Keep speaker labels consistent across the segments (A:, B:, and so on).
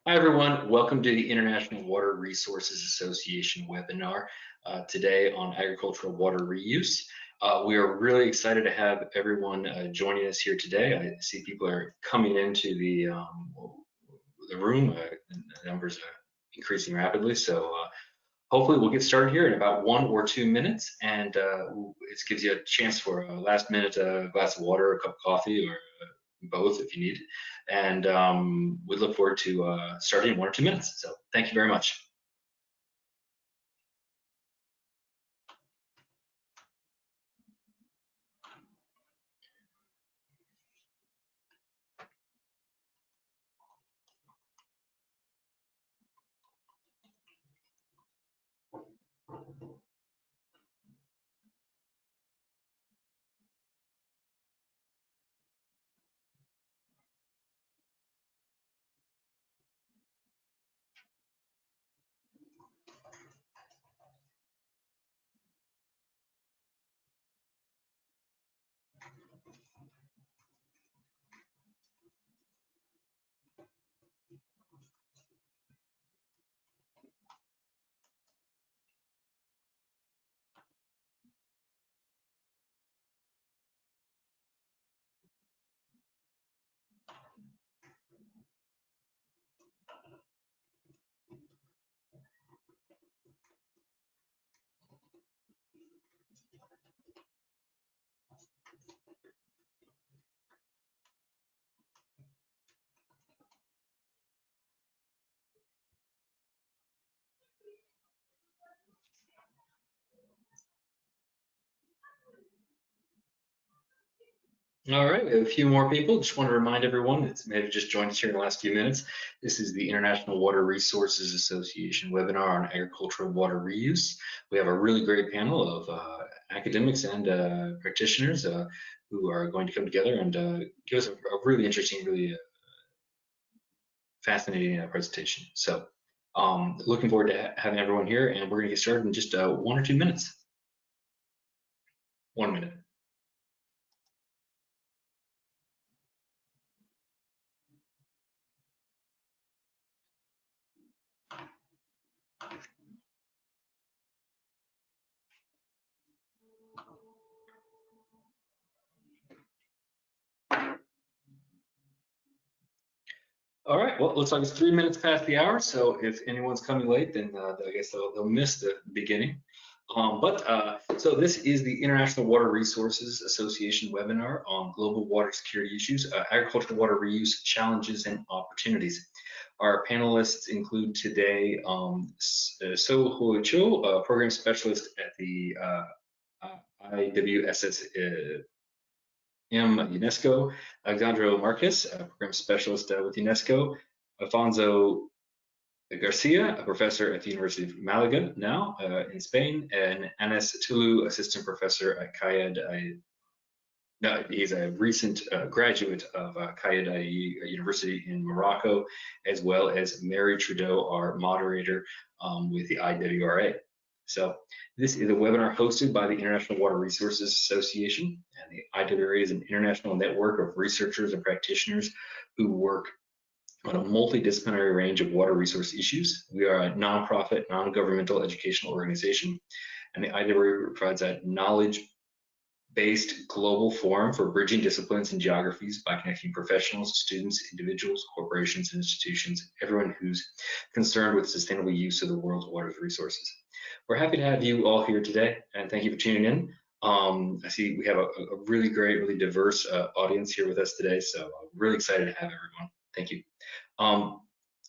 A: Hi everyone, welcome to the International Water Resources Association webinar today on agricultural water reuse. We are really excited to have everyone joining us here today. I see people are coming into the room. The numbers are increasing rapidly, so hopefully we'll get started here in about 1 or 2 minutes, and it gives you a chance for a last minute glass of water, a cup of coffee, or both if you need it. And we look forward to starting in 1 or 2 minutes. So thank you very much. All right, we have a few more people. Just want to remind everyone that may have just joined us here in the last few minutes. This is the International Water Resources Association webinar on agricultural water reuse. We have a really great panel of academics and practitioners who are going to come together and give us a really interesting, really fascinating presentation. So looking forward to having everyone here, and we're going to get started in just 1 or 2 minutes. 1 minute. All right, well, it looks like it's 3 minutes past the hour, so if anyone's coming late, then I guess they'll miss the beginning. So this is the International Water Resources Association webinar on global water security issues, agricultural water reuse challenges and opportunities. Our panelists include today So Ho Cho, program specialist at the IWSS UNESCO, Alejandro Marquez, a program specialist with UNESCO, Alfonso Garcia, a professor at the University of Malaga now in Spain, and Anas Tulu, assistant professor at Kayad. He's a recent graduate of Kayad University in Morocco, as well as Mary Trudeau, our moderator with the IWRA. So this is a webinar hosted by the International Water Resources Association, and the IWRA is an international network of researchers and practitioners who work on a multidisciplinary range of water resource issues. We are a nonprofit, non-governmental educational organization, and the IWRA provides a knowledge-based global forum for bridging disciplines and geographies by connecting professionals, students, individuals, corporations, and institutions, everyone who's concerned with sustainable use of the world's water resources. We're happy to have you all here today, and thank you for tuning in. I see we have a really great, really diverse audience here with us today, so I'm really excited to have everyone. Thank you. And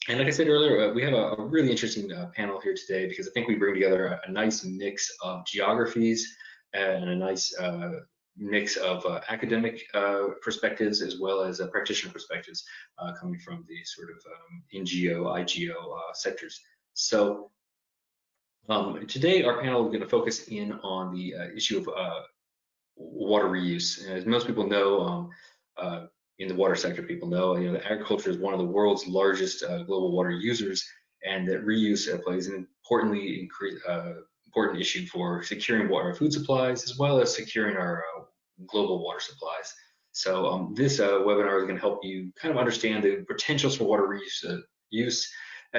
A: like I said earlier, we have a really interesting panel here today because I think we bring together a nice mix of geographies and a nice mix of academic perspectives as well as practitioner perspectives coming from the sort of NGO, IGO sectors. So today our panel is going to focus in on the issue of water reuse. As most people know, in the water sector, people know, that agriculture is one of the world's largest global water users, and that reuse plays an important issue for securing water food supplies as well as securing our global water supplies. So this webinar is going to help you kind of understand the potentials for water reuse, use,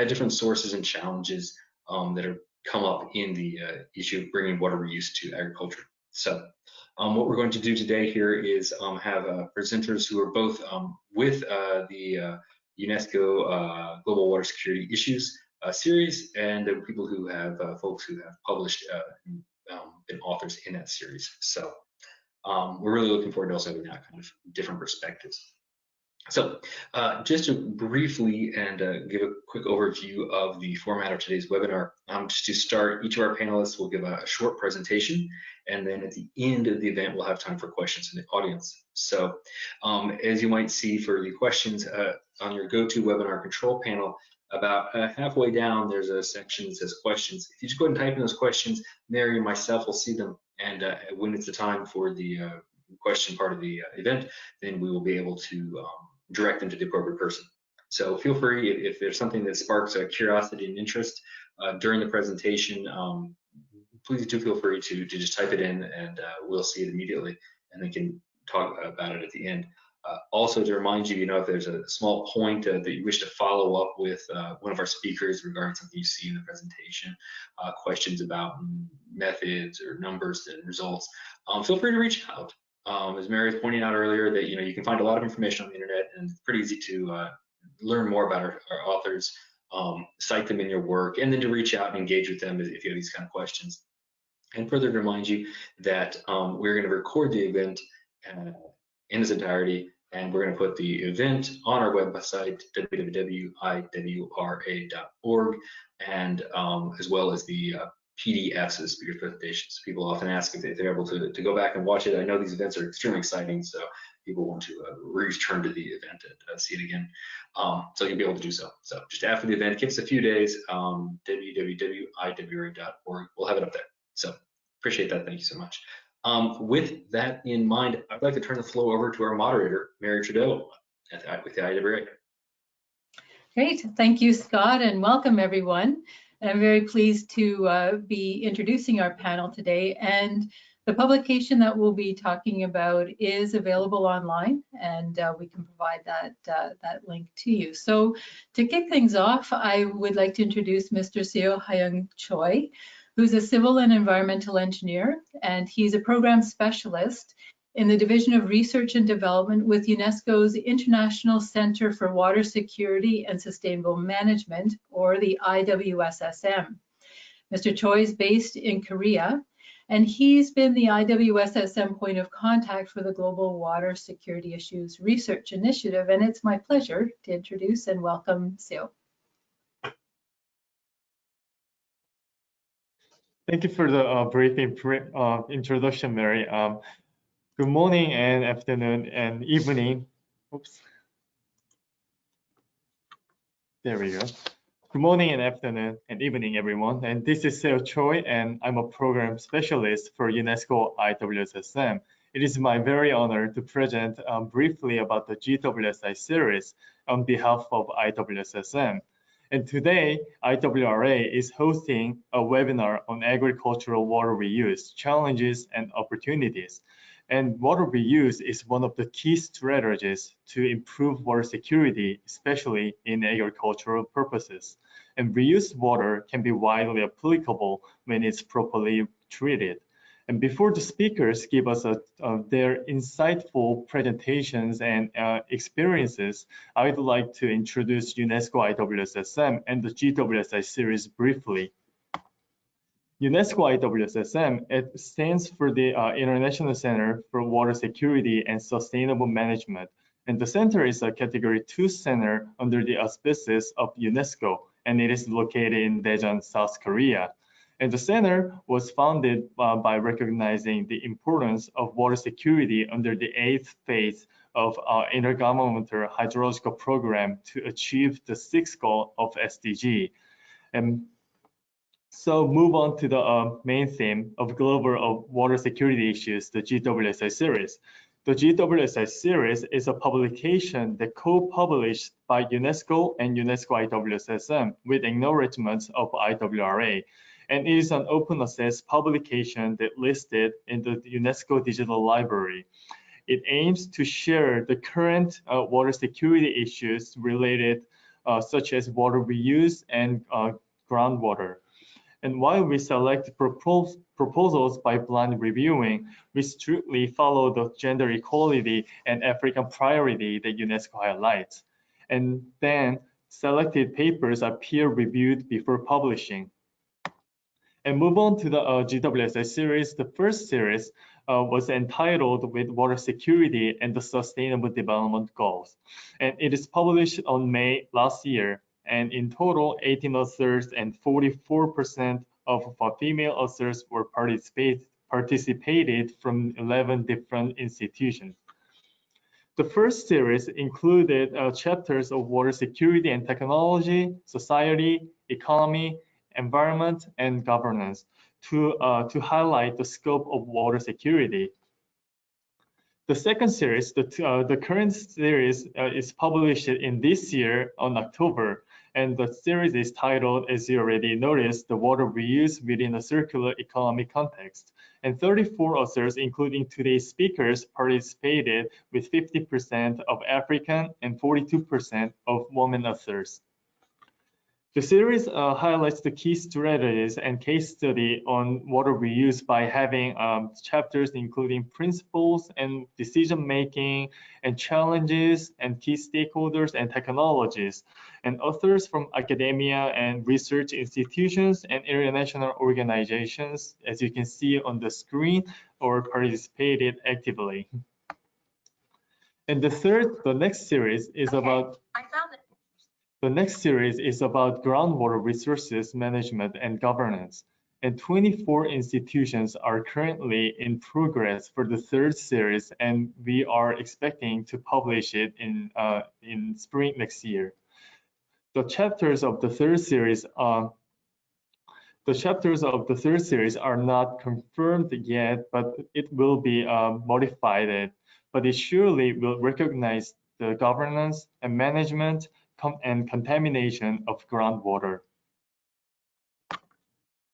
A: different sources and challenges that have come up in the issue of bringing water reuse to agriculture. So what we're going to do today here is have presenters who are both with the UNESCO Global Water Security Issues series, and people who have folks who have published been authors in that series. So we're really looking forward to also having that kind of different perspectives. So just to briefly and give a quick overview of the format of today's webinar, just to start, each of our panelists will give a short presentation, and then at the end of the event, we'll have time for questions from the audience. So as you might see for the questions on your GoToWebinar control panel, about halfway down, there's a section that says questions. If you just go ahead and type in those questions, Mary and myself will see them, and when it's the time for the question part of the event, then we will be able to direct them to the appropriate person. So feel free, if there's something that sparks curiosity and interest during the presentation, please do feel free to just type it in, and we'll see it immediately, and then can talk about it at the end. Also, to remind you, if there's a small point that you wish to follow up with one of our speakers regarding something you see in the presentation, questions about methods or numbers and results, feel free to reach out. As Mary was pointing out earlier, that you can find a lot of information on the internet, and it's pretty easy to learn more about our authors, cite them in your work, and then to reach out and engage with them if you have these kind of questions. And further to remind you that we're going to record the event in its entirety, and we're going to put the event on our website, www.iwra.org, and as well as the PDFs of the speaker presentations. People often ask if they're able to go back and watch it. I know these events are extremely exciting, so people want to return to the event and see it again. So you'll be able to do so. So just after the event, give us a few days, www.iwra.org. We'll have it up there. So appreciate that. Thank you so much. With that in mind, I'd like to turn the floor over to our moderator, Mary Trudeau, with the IWRA.
B: Great, thank you, Scott, and welcome everyone. I'm very pleased to be introducing our panel today, and the publication that we'll be talking about is available online, and we can provide that link to you. So to kick things off, I would like to introduce Mr. Seo Hyung Choi, who's a civil and environmental engineer, and he's a program specialist in the Division of Research and Development with UNESCO's International Center for Water Security and Sustainable Management, or the IWSSM. Mr. Choi is based in Korea, and he's been the IWSSM point of contact for the Global Water Security Issues Research Initiative, and it's my pleasure to introduce and welcome Seo.
C: Thank you for the brief introduction, Mary. Good morning and afternoon and evening. Oops. There we go. Good morning and afternoon and evening, everyone. And this is Seo Choi, and I'm a program specialist for UNESCO IWSSM. It is my very honor to present briefly about the GWSI series on behalf of IWSSM. And today, IWRA is hosting a webinar on agricultural water reuse, challenges and opportunities. And water reuse is one of the key strategies to improve water security, especially in agricultural purposes. And reused water can be widely applicable when it's properly treated. And before the speakers give us their insightful presentations and experiences, I would like to introduce UNESCO IWSSM and the GWSI series briefly. UNESCO IWSSM, it stands for the International Center for Water Security and Sustainable Management. And the center is a Category 2 center under the auspices of UNESCO, and it is located in Daejeon, South Korea. And the center was founded by recognizing the importance of water security under the 8th phase of our intergovernmental hydrological program to achieve the 6th goal of SDG. And so move on to the main theme of global water security issues, the GWSI series. The GWSI series is a publication that co-published by UNESCO and UNESCO IWSSM with acknowledgements of IWRA. And it is an open access publication that listed in the UNESCO Digital Library. It aims to share the current water security issues related such as water reuse and groundwater. And while we select proposals by blind reviewing, we strictly follow the gender equality and African priority that UNESCO highlights. And then selected papers are peer reviewed before publishing. And move on to the GWSI series. The first series was entitled with Water Security and the Sustainable Development Goals. And it is published on May last year. And in total, 18 authors and 44% of female authors were participated from 11 different institutions. The first series included chapters of water security and technology, society, economy, environment, and governance to highlight the scope of water security. The second series, the current series is published in this year on October, and the series is titled, as you already noticed, the water reuse within a circular economy context. And 34 authors, including today's speakers, participated with 50% of African and 42% of women authors. The series highlights the key strategies and case study on water reuse by having chapters including principles and decision-making and challenges and key stakeholders and technologies. And authors from academia and research institutions and international organizations, as you can see on the screen, or participated actively. And the next series is about The next series is about groundwater resources management and governance, and 24 institutions are currently in progress for the third series, and we are expecting to publish it in spring next year. The chapters of the third series are not confirmed yet, but it will be modified, but it surely will recognize the governance and management and contamination of groundwater.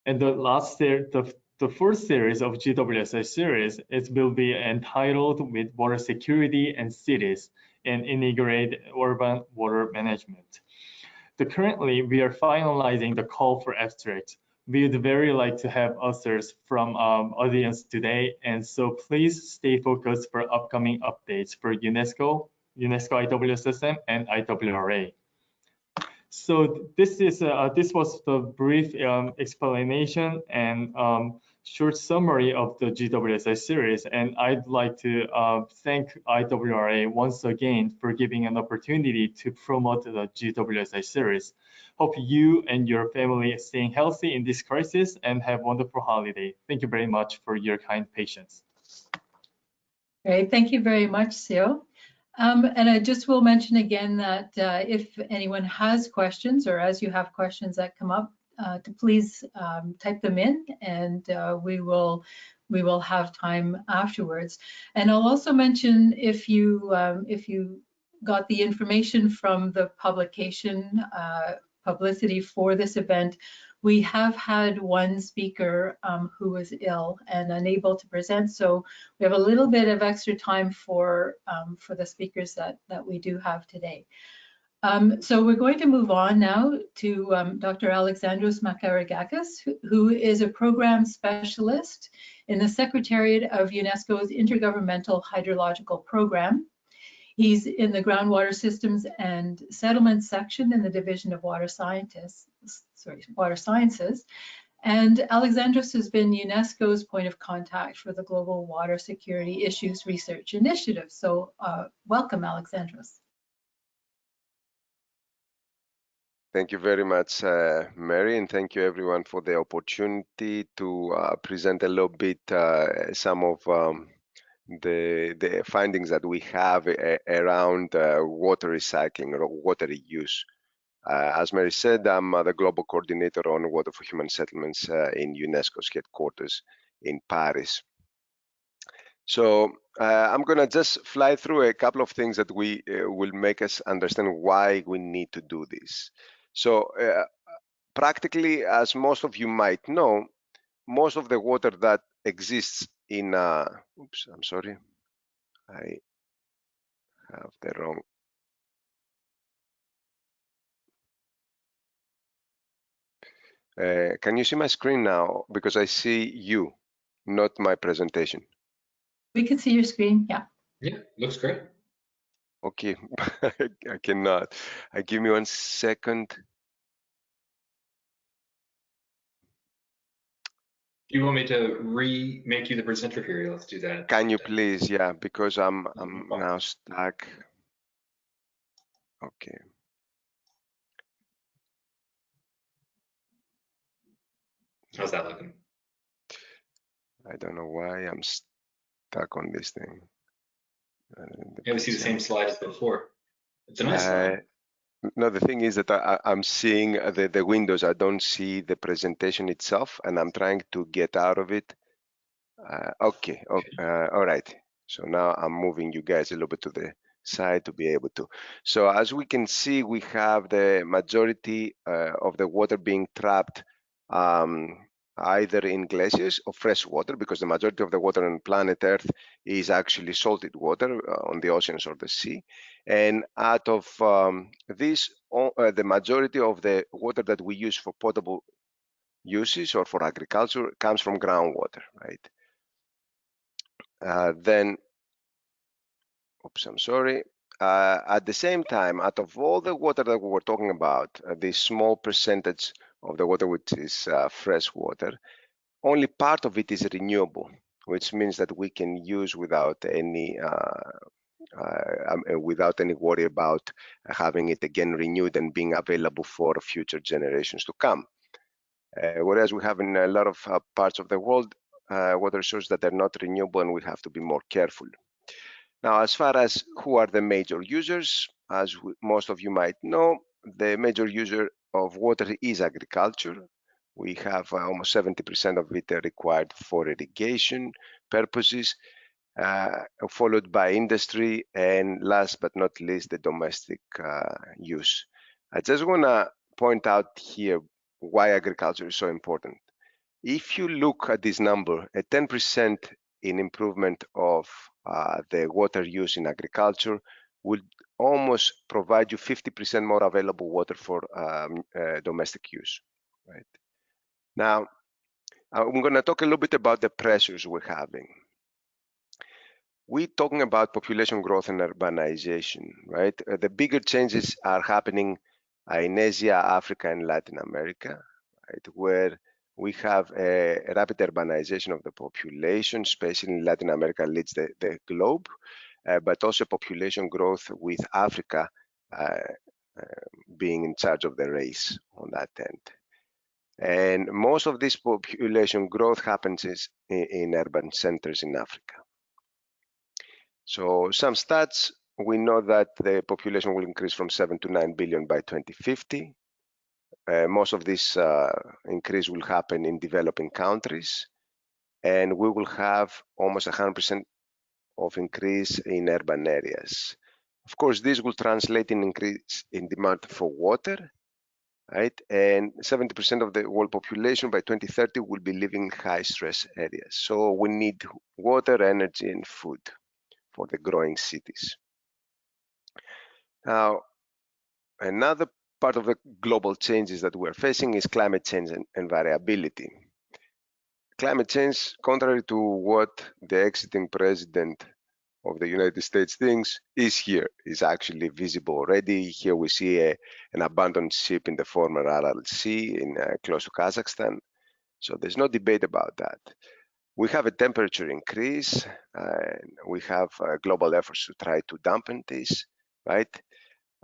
C: And the fourth series of GWSI series, it will be entitled with Water Security and Cities and Integrate Urban Water Management. Currently, we are finalizing the call for abstracts. We would very like to have authors from audience today, and so please stay focused for upcoming updates for UNESCO IWSSM, and IWRA. So this was the brief explanation and short summary of the GWSI series, and I'd like to thank IWRA once again for giving an opportunity to promote the GWSI series. Hope you and your family are staying healthy in this crisis and have a wonderful holiday. Thank you very much for your kind patience.
B: Great, thank you very much, Seo. And I just will mention again that if anyone has questions, or as you have questions that come up, to please type them in, and we will have time afterwards. And I'll also mention, if you got the information from the publication publicity for this event, we have had one speaker who was ill and unable to present, so we have a little bit of extra time for the speakers that we do have today. So we're going to move on now to Dr. Alexandros Makaragakis, who is a program specialist in the Secretariat of UNESCO's Intergovernmental Hydrological Program. He's in the Groundwater Systems and Settlements section in the Division of Water Sciences. And Alexandros has been UNESCO's point of contact for the Global Water Security Issues Research Initiative. So welcome, Alexandros.
D: Thank you very much, Mary, and thank you everyone for the opportunity to present a little bit some of the findings that we have around water recycling or water reuse. As Mary said, I'm the Global Coordinator on Water for Human Settlements in UNESCO's headquarters in Paris. So I'm going to just fly through a couple of things that will make us understand why we need to do this. So practically, as most of you might know, most of the water that exists in, oops, I'm sorry, I have the wrong. Can you see my screen now? Because I see you, not my presentation.
B: We can see your screen, yeah.
A: Yeah, looks great.
D: Okay, I cannot. Give me 1 second.
A: Do you want me to make you the presenter here? Let's do that.
D: Can you please? Yeah, because I'm
A: No problem.
D: now stuck. Okay.
A: How's that looking?
D: I don't know why I'm stuck on this thing.
A: Yeah, we see the same slide as before. It's a nice
D: Uh,
A: slide.
D: no, the thing is that I'm seeing the windows. I don't see the presentation itself, and I'm trying to get out of it. Okay. All right. So now I'm moving you guys a little bit to the side to be able to. So as we can see, we have the majority of the water being trapped either in glaciers or fresh water, because the majority of the water on planet Earth is actually salted water on the oceans or the sea. And out of this, the majority of the water that we use for potable uses or for agriculture comes from groundwater, right? Then, oops, I'm sorry. At the same time, out of all the water that we were talking about, this small percentage of the water which is fresh water, only part of it is renewable, which means that we can use without any worry about having it again renewed and being available for future generations to come. Whereas we have in a lot of parts of the world water sources that are not renewable, and we have to be more careful. Now, as far as who are the major users, as most of you might know, the major user of water is agriculture. We have almost 70% of it required for irrigation purposes, followed by industry, and last but not least, the domestic use. I just want to point out here why agriculture is so important. If you look at this number, a 10% in improvement of the water use in agriculture would almost provide you 50% more available water for domestic use. Right? Now, I'm going to talk a little bit about the pressures we're having. We're talking about population growth and urbanization, right? The bigger changes are happening in Asia, Africa, and Latin America, right? Where we have a rapid urbanization of the population, especially in Latin America, leads the globe, but also population growth with Africa being in charge of the race on that end. And most of this population growth happens in urban centers in Africa. So some stats, we know that the population will increase from 7 to 9 billion by 2050. Most of this increase will happen in developing countries, and we will have almost 100% of increase in urban areas. Of course, this will translate in increase in demand for water, right? And 70% of the world population by 2030 will be living in high stress areas. So we need water, energy, and food for the growing cities. Now, another part of the global changes that we're facing is climate change and variability. Climate change, contrary to what the exiting president of the United States thinks, is here, is actually visible already. Here we see an abandoned ship in the former Aral Sea in close to Kazakhstan. So there's no debate about that. We have a temperature increase. We have global efforts to try to dampen this, right?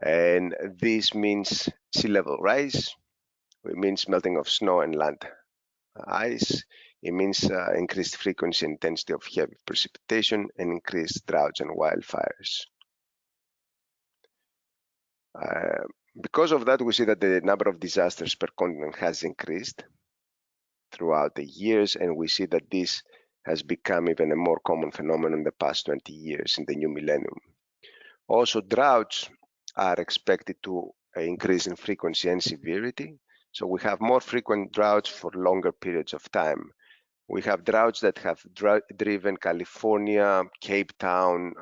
D: And this means sea level rise. It means melting of snow and land ice. It means increased frequency and intensity of heavy precipitation and increased droughts and wildfires. Because of that, we see that the number of disasters per continent has increased throughout the years, and we see that this has become even a more common phenomenon in the past 20 years in the new millennium. Also, droughts are expected to increase in frequency and severity. So we have more frequent droughts for longer periods of time. We have droughts that have driven California, Cape Town,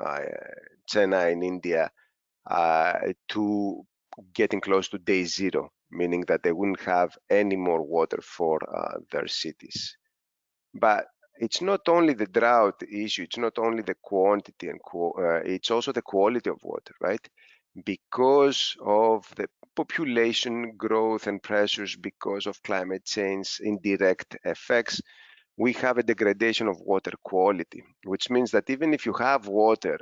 D: Chennai in India to getting close to day zero meaning that they wouldn't have any more water for their cities. But it's not only the drought issue, it's not only the quantity, and it's also the quality of water, right? Because of the population growth and pressures, because of climate change, indirect effects, we have a degradation of water quality, which means that even if you have water,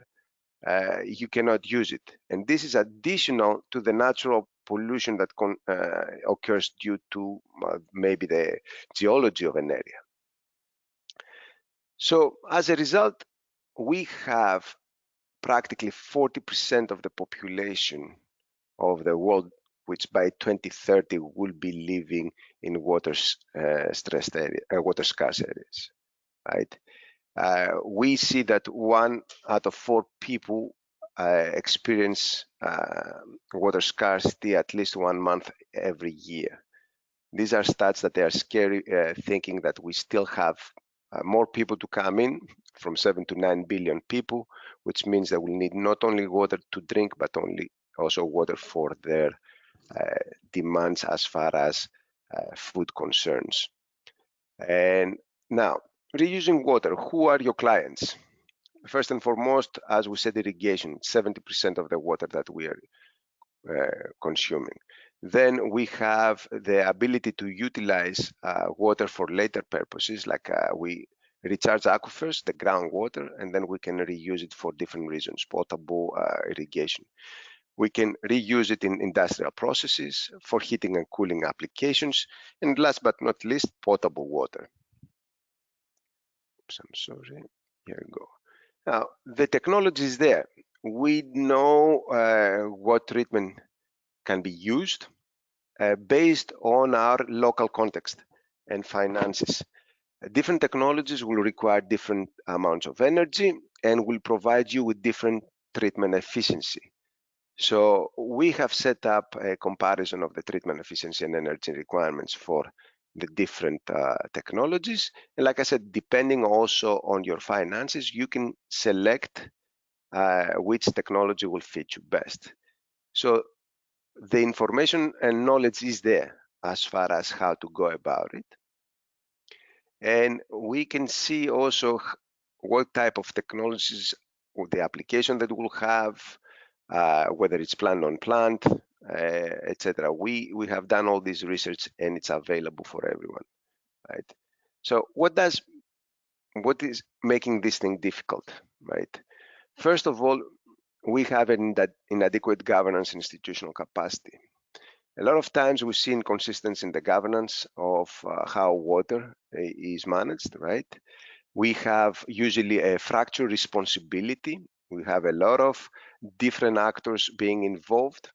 D: you cannot use it. And this is additional to the natural pollution that occurs due to maybe the geology of an area. So as a result, we have practically 40% of the population of the world, which by 2030 will be living in water-stressed area, water scarce areas, right? We see that 1 out of 4 people experience water scarcity at least 1 month every year. These are stats that they are scary, thinking that we still have more people to come in, from 7 to 9 billion people, which means that we need not only water to drink, but also water for their demands as far as food concerns. And now, reusing water, who are your clients? First and foremost, as we said, irrigation, 70% of the water that we are consuming. Then we have the ability to utilize water for later purposes, like we recharge aquifers, the groundwater, and then we can reuse it for different reasons, potable, irrigation. We can reuse it in industrial processes, for heating and cooling applications, and last but not least, potable water. Oops, I'm sorry, here we go. Now, the technology is there. We know what treatment can be used based on our local context and finances. Different technologies will require different amounts of energy and will provide you with different treatment efficiency. So we have set up a comparison of the treatment efficiency and energy requirements for the different technologies. And like I said, depending also on your finances, you can select which technology will fit you best. So the information and knowledge is there as far as how to go about it. And we can see also what type of technologies, or the application that we'll have, whether it's plant on plant, etc. We have done all this research and it's available for everyone, right? So what is making this thing difficult, right? First of all, we have an inadequate governance institutional capacity. A lot of times we see inconsistency in the governance of how water is managed, right? We have usually a fractured responsibility. We have a lot of different actors being involved.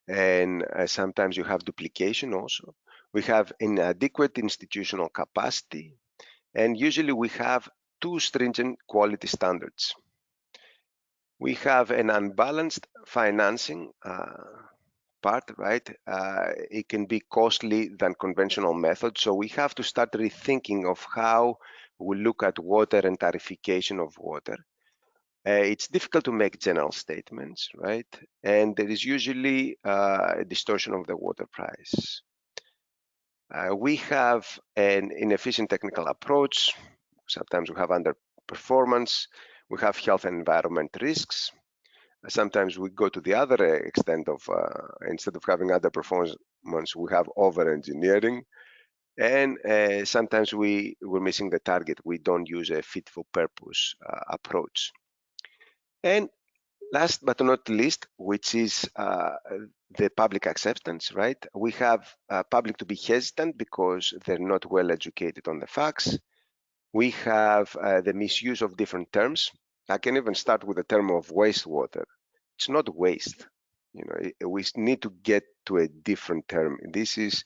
D: And sometimes you have duplication also. We have inadequate institutional capacity. And usually we have too stringent quality standards. We have an unbalanced financing part, right? It can be costly than conventional methods. So we have to start rethinking of how we look at water and tariffication of water. It's difficult to make general statements, right? And there is usually a distortion of the water price. We have an inefficient technical approach. Sometimes we have underperformance. We have health and environment risks. Sometimes we go to the other extent of, instead of having underperformance, we have over-engineering. And sometimes we're missing the target. We don't use a fit-for-purpose approach. And last but not least, which is the public acceptance, right? We have public to be hesitant because they're not well educated on the facts. We have the misuse of different terms. I can even start with the term of wastewater. It's not waste. You know, we need to get to a different term. This is,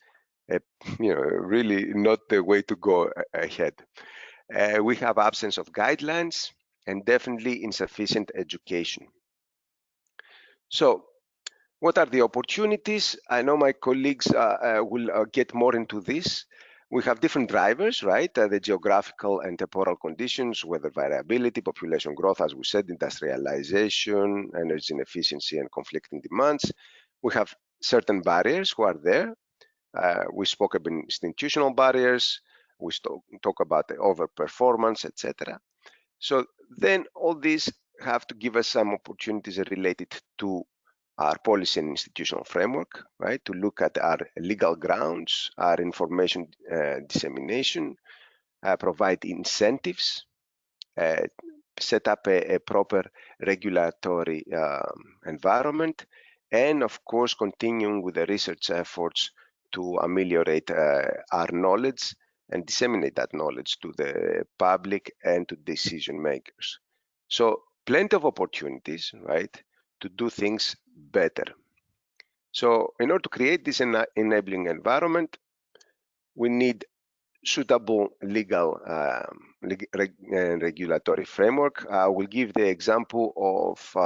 D: really not the way to go ahead. We have absence of guidelines and definitely insufficient education. So, what are the opportunities? I know my colleagues will get more into this. We have different drivers, right? The geographical and temporal conditions, weather variability, population growth, as we said, industrialization, energy inefficiency, and conflicting demands. We have certain barriers who are there. We spoke about institutional barriers. We talk about the overperformance, etc. So then all these have to give us some opportunities related to our policy and institutional framework, right? To look at our legal grounds, our information dissemination, provide incentives, set up a proper regulatory environment, and of course continuing with the research efforts to ameliorate our knowledge and disseminate that knowledge to the public and to decision makers. So plenty of opportunities, right, to do things better. So in order to create this enabling environment, we need suitable legal regulatory framework. I will give the example of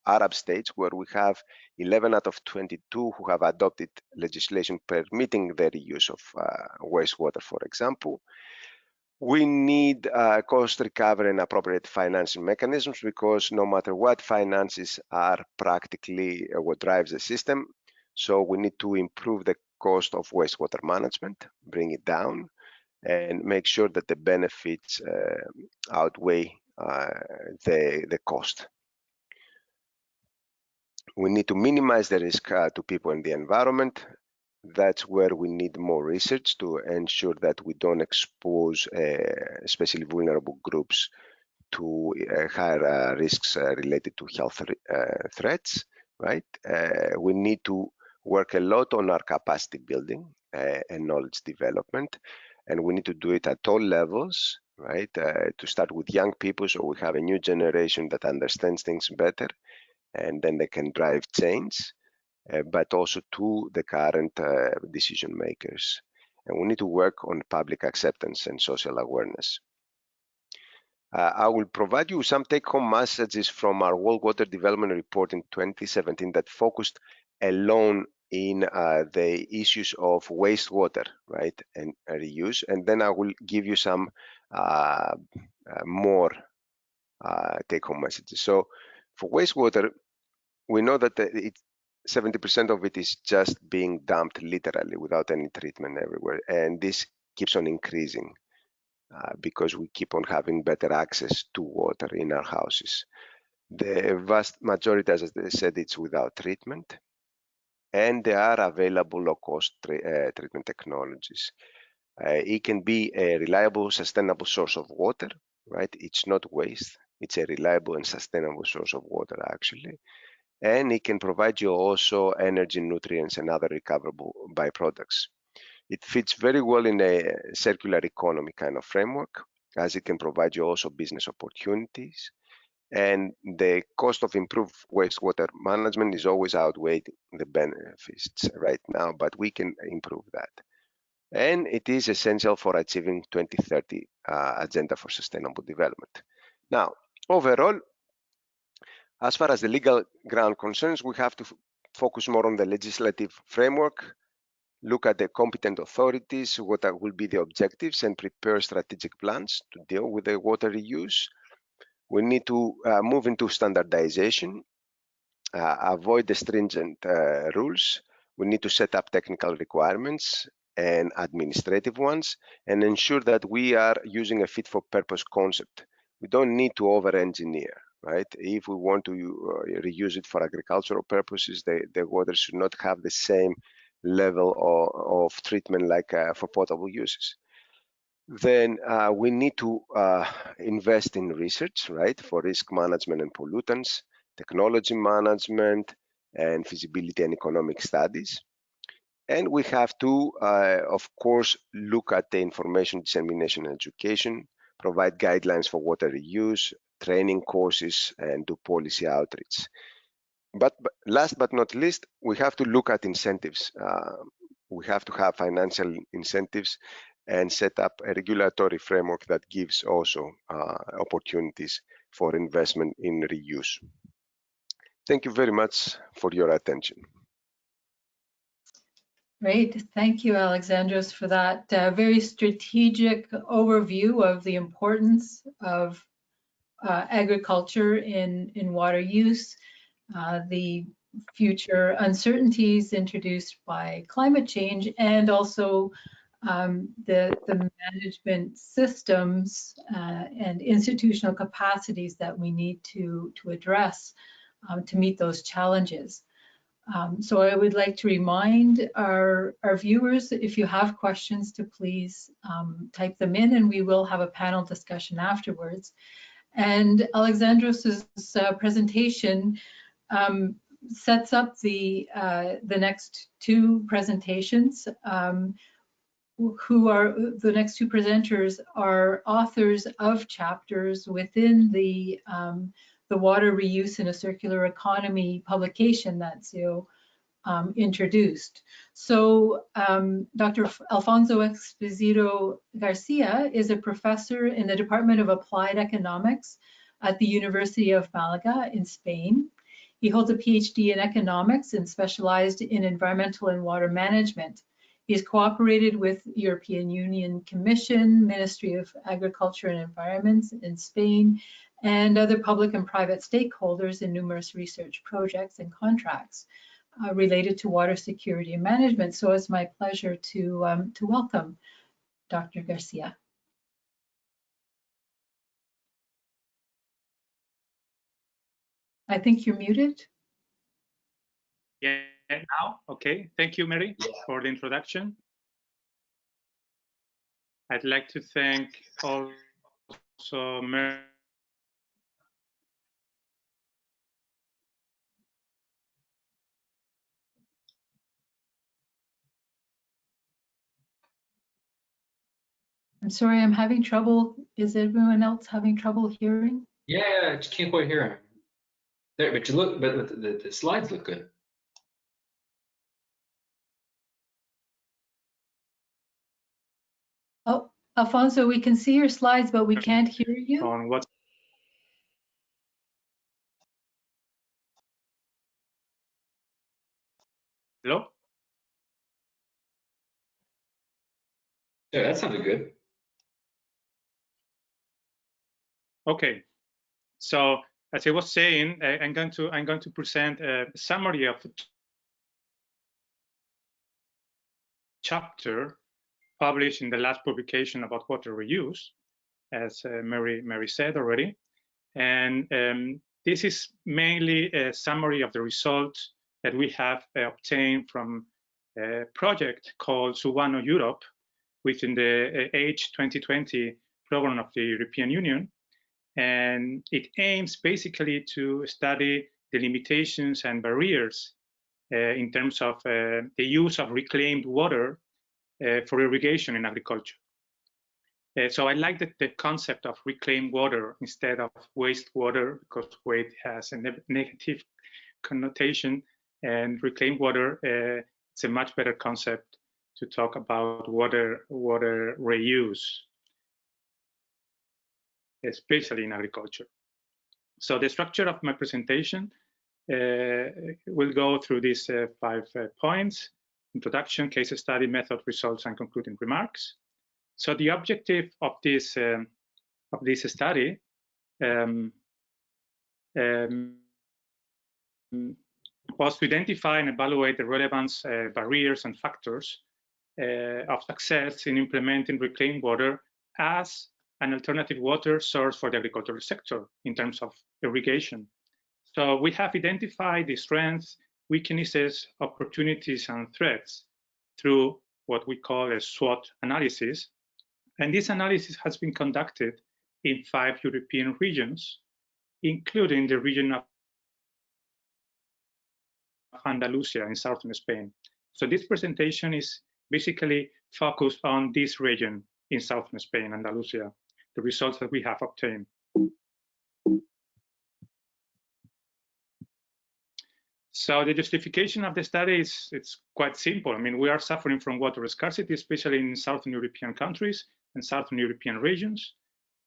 D: Arab states, where we have 11 out of 22 who have adopted legislation permitting the reuse of wastewater, for example. We need cost recovery and appropriate financing mechanisms, because no matter what, finances are practically what drives the system. So we need to improve the cost of wastewater management, bring it down, and make sure that the benefits outweigh the cost. We need to minimize the risk to people and the environment. That's where we need more research to ensure that we don't expose especially vulnerable groups to higher risks related to health threats, right? We need to work a lot on our capacity building and knowledge development, and we need to do it at all levels, right? To start with young people, so we have a new generation that understands things better, and then they can drive change. But also to the current decision makers. And we need to work on public acceptance and social awareness. I will provide you some take-home messages from our World Water Development Report in 2017 that focused alone in the issues of wastewater, right, and reuse. And then I will give you some more take-home messages. So for wastewater, we know that 70% of it is just being dumped literally without any treatment everywhere. And this keeps on increasing because we keep on having better access to water in our houses. The vast majority, as I said, it's without treatment. And there are available low-cost treatment technologies. It can be a reliable, sustainable source of water, right? It's not waste. It's a reliable and sustainable source of water, actually. And it can provide you also energy, nutrients, and other recoverable byproducts. It fits very well in a circular economy kind of framework, as it can provide you also business opportunities. And the cost of improved wastewater management is always outweighed the benefits right now, but we can improve that. And it is essential for achieving 2030 Agenda for Sustainable Development. Now, overall, as far as the legal ground concerns, we have to focus more on the legislative framework, look at the competent authorities, what will be the objectives, and prepare strategic plans to deal with the water reuse. We need to move into standardization, avoid the stringent rules. We need to set up technical requirements and administrative ones, and ensure that we are using a fit-for-purpose concept. We don't need to over-engineer. Right? If we want to reuse it for agricultural purposes, the water should not have the same level of treatment like for potable uses. Then we need to invest in research, right, for risk management and pollutants, technology management, and feasibility and economic studies. And we have to, of course, look at the information dissemination and education, provide guidelines for water reuse, training courses, and do policy outreach. But last but not least, we have to look at incentives. We have to have financial incentives and set up a regulatory framework that gives also opportunities for investment in reuse. Thank you very much for your attention.
B: Great. Thank you, Alexandros, for that very strategic overview of the importance of agriculture in water use, the future uncertainties introduced by climate change, and also the management systems and institutional capacities that we need to address to meet those challenges. So I would like to remind our viewers, if you have questions, to please type them in, and we will have a panel discussion afterwards. And Alexandros' presentation sets up the next two presentations. Who are the next two presenters are authors of chapters within the Water Reuse in a Circular Economy publication that Seo introduced. So Dr. Alfonso Esposito Garcia is a professor in the Department of Applied Economics at the University of Malaga in Spain. He holds a PhD in economics and specialized in environmental and water management. He's cooperated with European Union Commission, Ministry of Agriculture and Environment in Spain, and other public and private stakeholders in numerous research projects and contracts related to water security and management. So it's my pleasure to welcome Dr. Garcia. I think you're muted.
E: Yeah, now, okay. Thank you, Mary, for the introduction. I'd like to thank also Mary.
B: I'm sorry, I'm having trouble. Is everyone else having trouble hearing?
A: Yeah, I just can't quite hear him. There, but you look, but the slides look good.
B: Oh, Alfonso, we can see your slides, but we can't hear you.
E: On what? Hello?
A: Yeah, that sounded good.
E: Okay. So as I was saying, I'm going to present a summary of the chapter published in the last publication about water reuse, as Mary said already. And this is mainly a summary of the results that we have obtained from a project called Subano Europe within the Age 2020 program of the European Union. And it aims basically to study the limitations and barriers in terms of the use of reclaimed water for irrigation in agriculture. So I like the concept of reclaimed water instead of wastewater, because waste has a negative connotation, and reclaimed water it's a much better concept to talk about water reuse, especially in agriculture. So the structure of my presentation will go through these 5 points: introduction, case study, method, results, and concluding remarks. So the objective of this study was to identify and evaluate the relevance, barriers, and factors of success in implementing reclaimed water as an alternative water source for the agricultural sector in terms of irrigation. So we have identified the strengths, weaknesses, opportunities, and threats through what we call a SWOT analysis. And this analysis has been conducted in 5 European regions, including the region of Andalusia in southern Spain. So this presentation is basically focused on this region in southern Spain, Andalusia, the results that we have obtained. So the justification of the study it's quite simple. I mean, we are suffering from water scarcity, especially in southern European countries and southern European regions.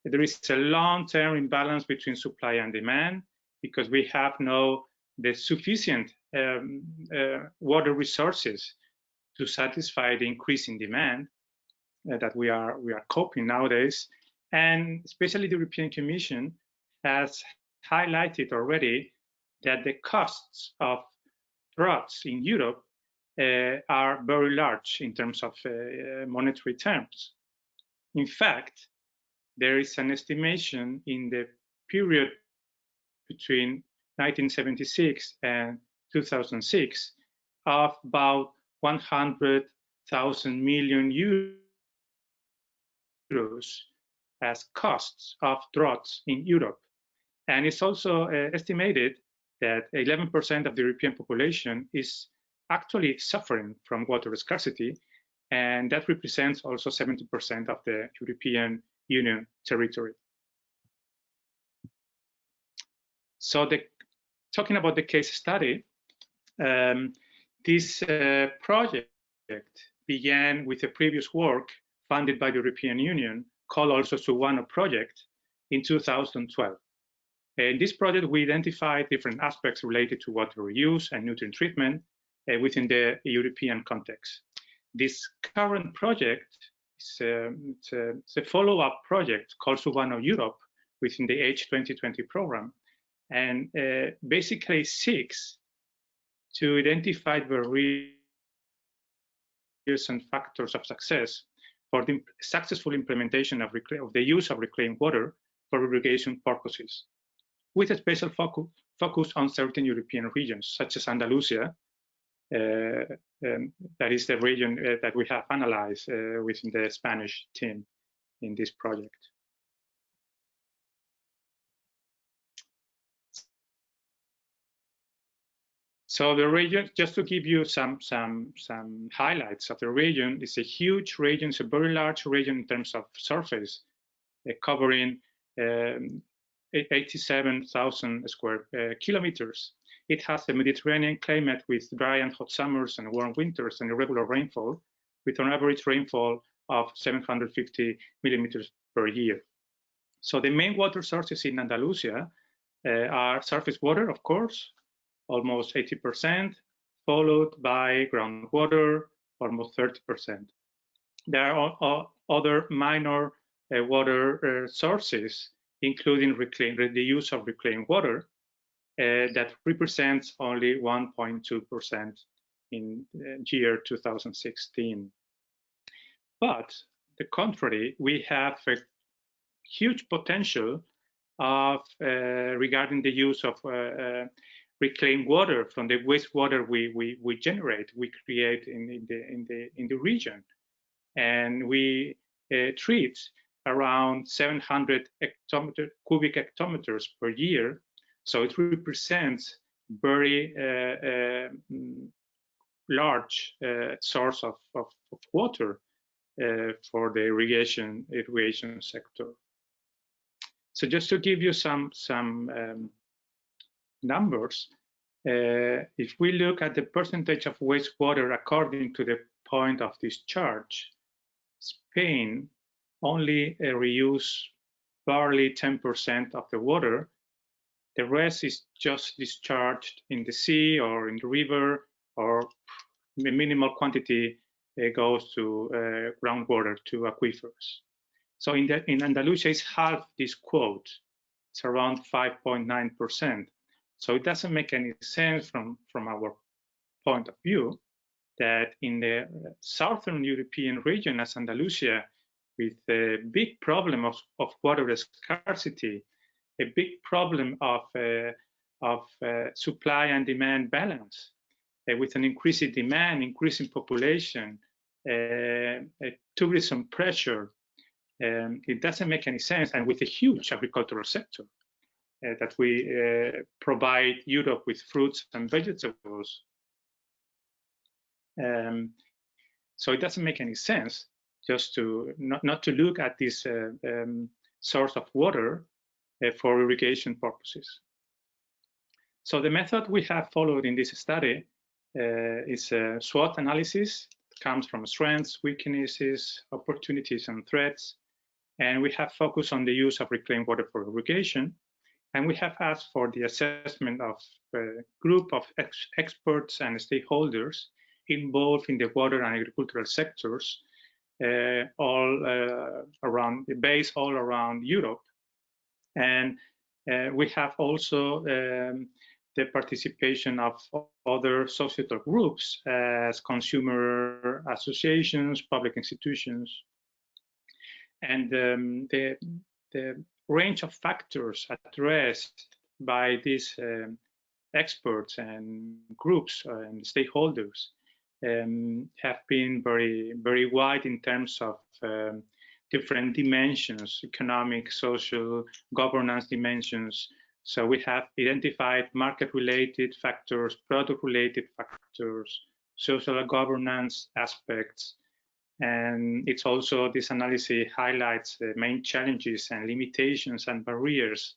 E: There is a long-term imbalance between supply and demand because we have the sufficient water resources to satisfy the increasing demand that we are coping nowadays. And especially the European Commission has highlighted already that the costs of droughts in Europe are very large in terms of monetary terms. In fact, there is an estimation in the period between 1976 and 2006 of about 100,000 million euros as costs of droughts in Europe. And it's also estimated that 11% of the European population is actually suffering from water scarcity, and that represents also 70% of the European Union territory. So talking about the case study, this project began with a previous work funded by the European Union called also Suwano project in 2012. In this project, we identified different aspects related to water reuse and nutrient treatment within the European context. This current project is a follow-up project called Suwano Europe within the H2020 program, and basically seeks to identify various and factors of success for the successful implementation of the use of reclaimed water for irrigation purposes, with a special focus on certain European regions, such as Andalusia. That is the region that we have analyzed within the Spanish team in this project. So the region, just to give you some highlights of the region, it's a huge region. It's a very large region in terms of surface, covering 87,000 square kilometers. It has a Mediterranean climate with dry and hot summers and warm winters and irregular rainfall, with an average rainfall of 750 millimeters per year. So the main water sources in Andalusia are surface water, of course, almost 80%, followed by groundwater, almost 30%. There are other minor water sources, including the use of reclaimed water, that represents only 1.2% in year 2016. But the contrary, we have a huge potential of regarding the use of reclaimed water from the wastewater we generate, we create in the region, and we treat around 700 cubic hectometers per year. So it represents very large source of water for the irrigation sector. So just to give you some numbers, if we look at the percentage of wastewater according to the point of discharge, Spain only reuse barely 10% of the water. The rest is just discharged in the sea or in the river, or a minimal quantity goes to groundwater, to aquifers. So in Andalusia, it's half this quote. It's around 5.9%. So it doesn't make any sense from our point of view that in the southern European region as Andalusia, with a big problem of water scarcity, a big problem of supply and demand balance, with an increasing demand, increasing population, tourism pressure, it doesn't make any sense, and with a huge agricultural sector that we provide Europe with fruits and vegetables. So it doesn't make any sense just to not to look at this source of water for irrigation purposes. So the method we have followed in this study is a SWOT analysis. It comes from strengths, weaknesses, opportunities, and threats. And we have focused on the use of reclaimed water for irrigation. And we have asked for the assessment of a group of experts and stakeholders involved in the water and agricultural sectors, all around Europe. And we have also the participation of other societal groups as consumer associations, public institutions, and the range of factors addressed by these experts and groups and stakeholders have been very wide in terms of different dimensions, economic, social, governance dimensions. So we have identified market-related factors, product-related factors, social governance aspects, and it's also, this analysis highlights the main challenges and limitations and barriers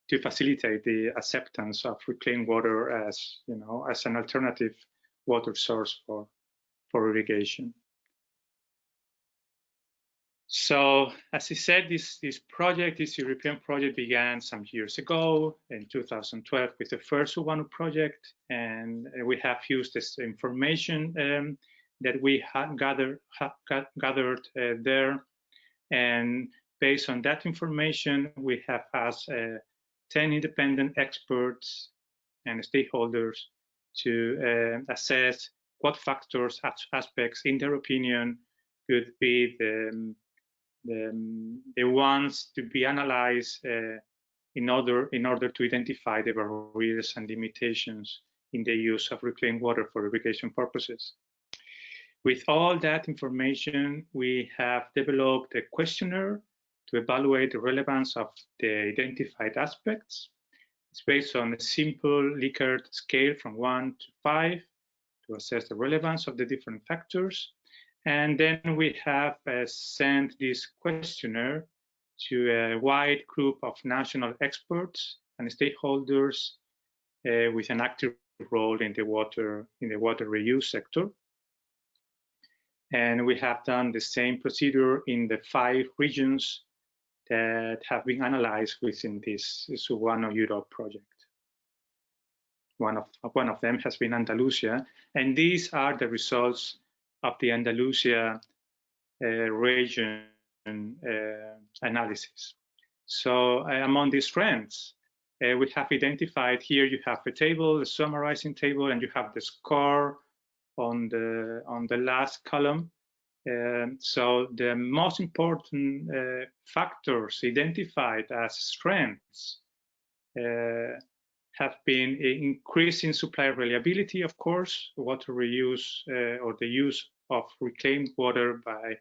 E: to facilitate the acceptance of reclaimed water as, as an alternative water source for irrigation. So, as I said, this European project began some years ago in 2012 with the first Suwannee project, and we have used this information that we had gathered there, and based on that information, we have asked 10 independent experts and stakeholders to assess what factors, aspects, in their opinion, could be the ones to be analyzed in order to identify the barriers and limitations in the use of reclaimed water for irrigation purposes. With all that information, we have developed a questionnaire to evaluate the relevance of the identified aspects. It's based on a simple Likert scale from 1 to 5 to assess the relevance of the different factors. And then we have sent this questionnaire to a wide group of national experts and stakeholders with an active role in the water reuse sector. And we have done the same procedure in the 5 regions that have been analyzed within this Suwannee Europe project. One of them has been Andalusia, and these are the results of the Andalusia region analysis. So among these trends, we have identified here, you have a table, a summarizing table, and you have the score on the last column. So the most important factors identified as strengths have been increasing supply reliability, of course, water reuse or the use of reclaimed water by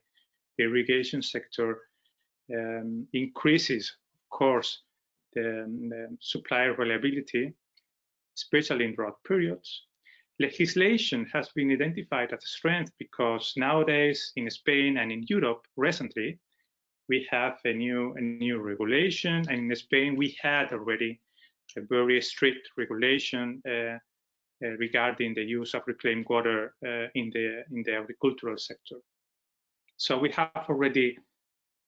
E: the irrigation sector increases, of course, the supply reliability, especially in drought periods. Legislation has been identified as a strength because nowadays in Spain and in Europe recently, we have a new regulation, and in Spain we had already a very strict regulation regarding the use of reclaimed water in the agricultural sector. So we have already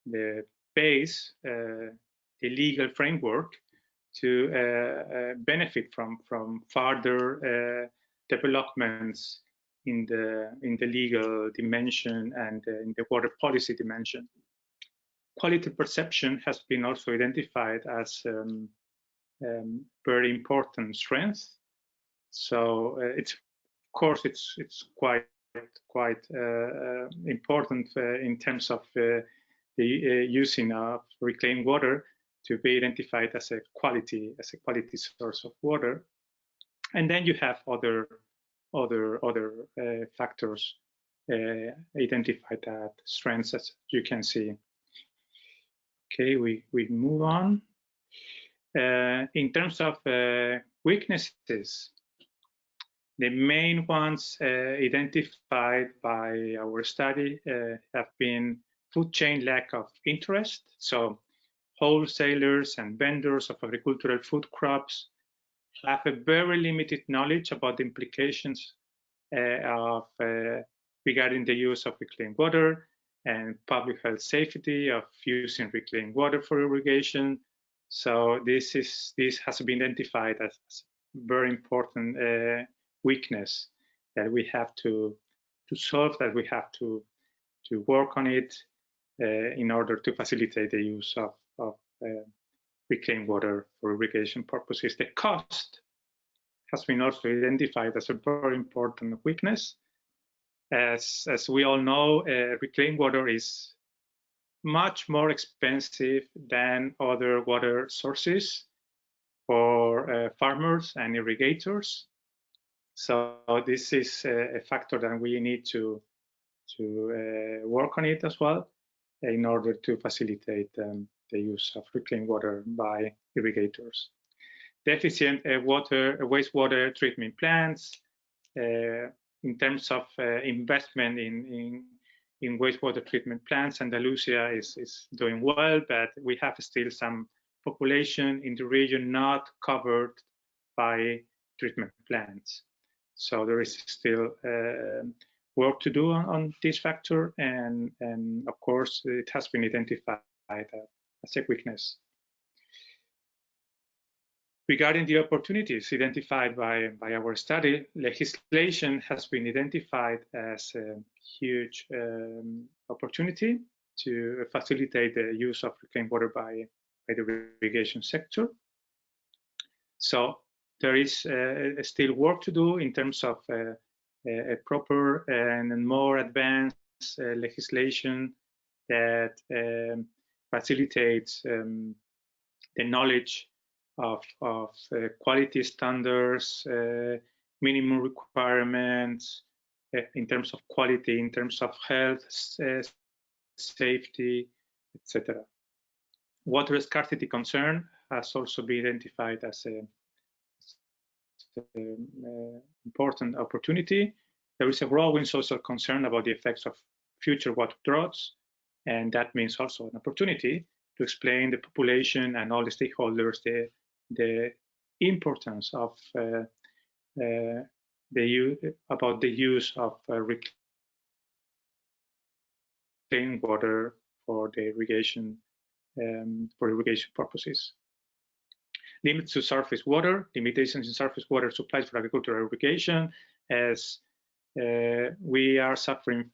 E: the base, the legal framework to benefit from further developments in the legal dimension and in the water policy dimension. Quality perception has been also identified as very important strength. So it's, of course, it's quite important in terms of the using of reclaimed water to be identified as a quality source of water. And then you have other factors identified as strengths, as you can see. Okay, we move on. In terms of weaknesses, the main ones identified by our study have been food chain lack of interest. So wholesalers and vendors of agricultural food crops have a very limited knowledge about the implications of regarding the use of reclaimed water and public health safety of using reclaimed water for irrigation. So this has been identified as a very important weakness that we have to solve, that we have to work on it in order to facilitate the use of reclaimed water for irrigation purposes. The cost has been also identified as a very important weakness. As we all know, reclaimed water is much more expensive than other water sources for farmers and irrigators. So this is a factor that we need to work on it as well in order to facilitate the use of reclaimed water by irrigators. Deficient wastewater treatment plants. In terms of investment in wastewater treatment plants, Andalusia is doing well, but we have still some population in the region not covered by treatment plants. So there is still work to do on this factor, and of course it has been identified as a weakness. Regarding the opportunities identified by our study, legislation has been identified as a huge opportunity to facilitate the use of reclaimed water by the irrigation sector. So there is still work to do in terms of a proper and more advanced legislation that facilitates the knowledge of quality standards, minimum requirements in terms of quality, in terms of health, safety, etc. Water scarcity concern has also been identified as an important opportunity. There is a growing social concern about the effects of future water droughts, and that means also an opportunity to explain the population and all the stakeholders the importance of the use of reclaimed water for the irrigation purposes. Limits to surface water, limitations in surface water supplies for agricultural irrigation, as we are suffering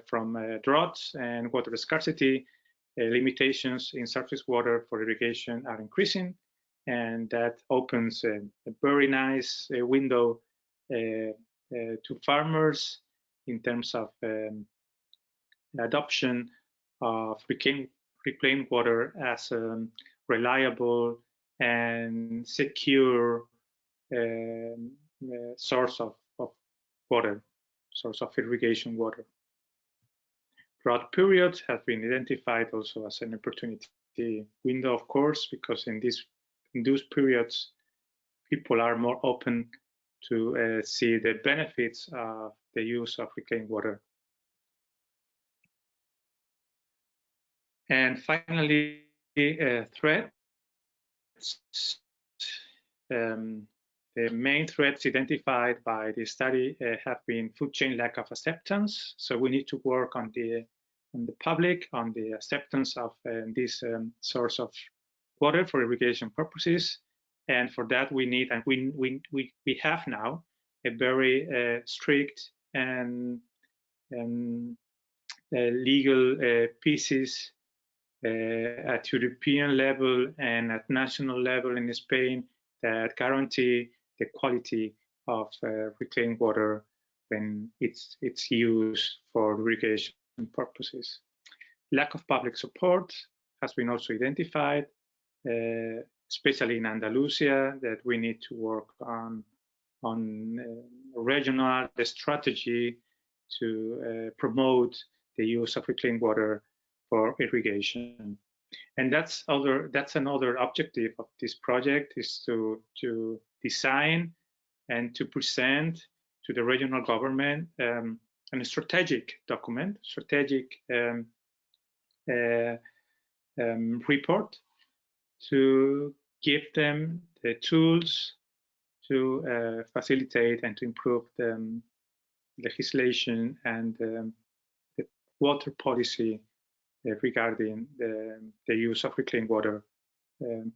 E: from droughts and water scarcity. Limitations in surface water for irrigation are increasing, and that opens a very nice window to farmers in terms of adoption of reclaimed water as a reliable and secure source of water, source of irrigation water. Drought periods have been identified also as an opportunity window, of course, because in those periods, people are more open to see the benefits of the use of reclaimed water. And finally, threats. The main threats identified by the study have been food chain lack of acceptance. So we need to work on the public, on the acceptance of this source of water for irrigation purposes. And for that, we need, and we have now a very strict and legal pieces at European level and at national level in Spain that guarantee the quality of reclaimed water when it's used for irrigation purposes. Lack of public support has been also identified, especially in Andalusia, that we need to work on regional strategy to promote the use of reclaimed water for irrigation. And that's another objective of this project, is to design and to present to the regional government a strategic document, strategic report to give them the tools to facilitate and to improve the legislation and the water policy regarding the use of reclaimed water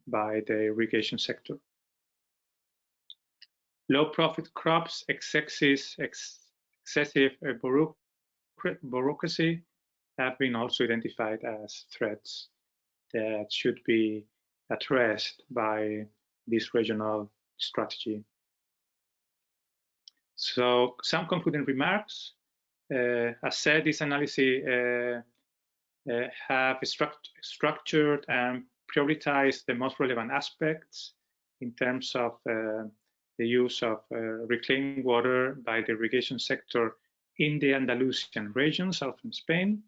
E: by the irrigation sector. Low profit crops, excessive bureaucracy have been also identified as threats that should be addressed by this regional strategy. So some concluding remarks. As said, this analysis have structured and prioritized the most relevant aspects in terms of the use of reclaimed water by the irrigation sector in the Andalusian region, southern Spain.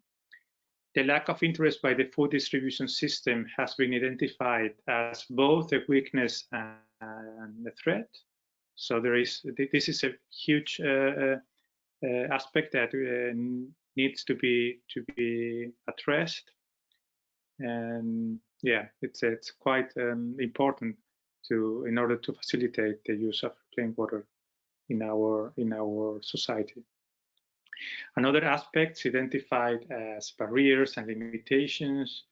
E: The lack of interest by the food distribution system has been identified as both a weakness and a threat. So this is a huge aspect that needs to be addressed, and yeah, it's quite important in order to facilitate the use of clean water in our society. Another aspects identified as barriers and limitations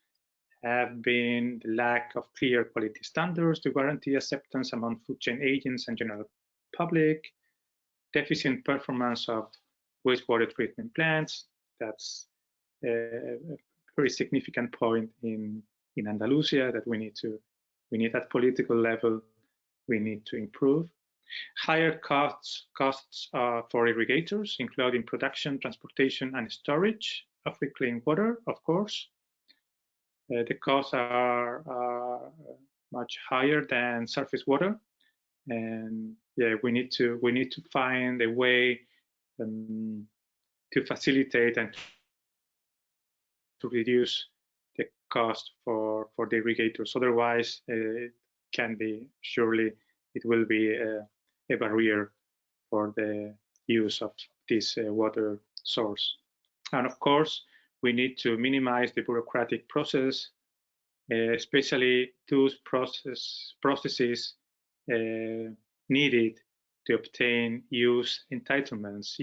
E: have been the lack of clear quality standards to guarantee acceptance among food chain agents and general public, deficient performance of wastewater treatment plants. That's a very significant point in Andalusia that we need at political level, we need to improve. Higher costs for irrigators, including production, transportation, and storage of reclaimed water, of course. The costs are much higher than surface water, and yeah, we need to find a way to facilitate and to reduce the cost for the irrigators. Otherwise, it will be a barrier for the use of this water source. And of course, we need to minimize the bureaucratic process, especially those processes needed to obtain use entitlements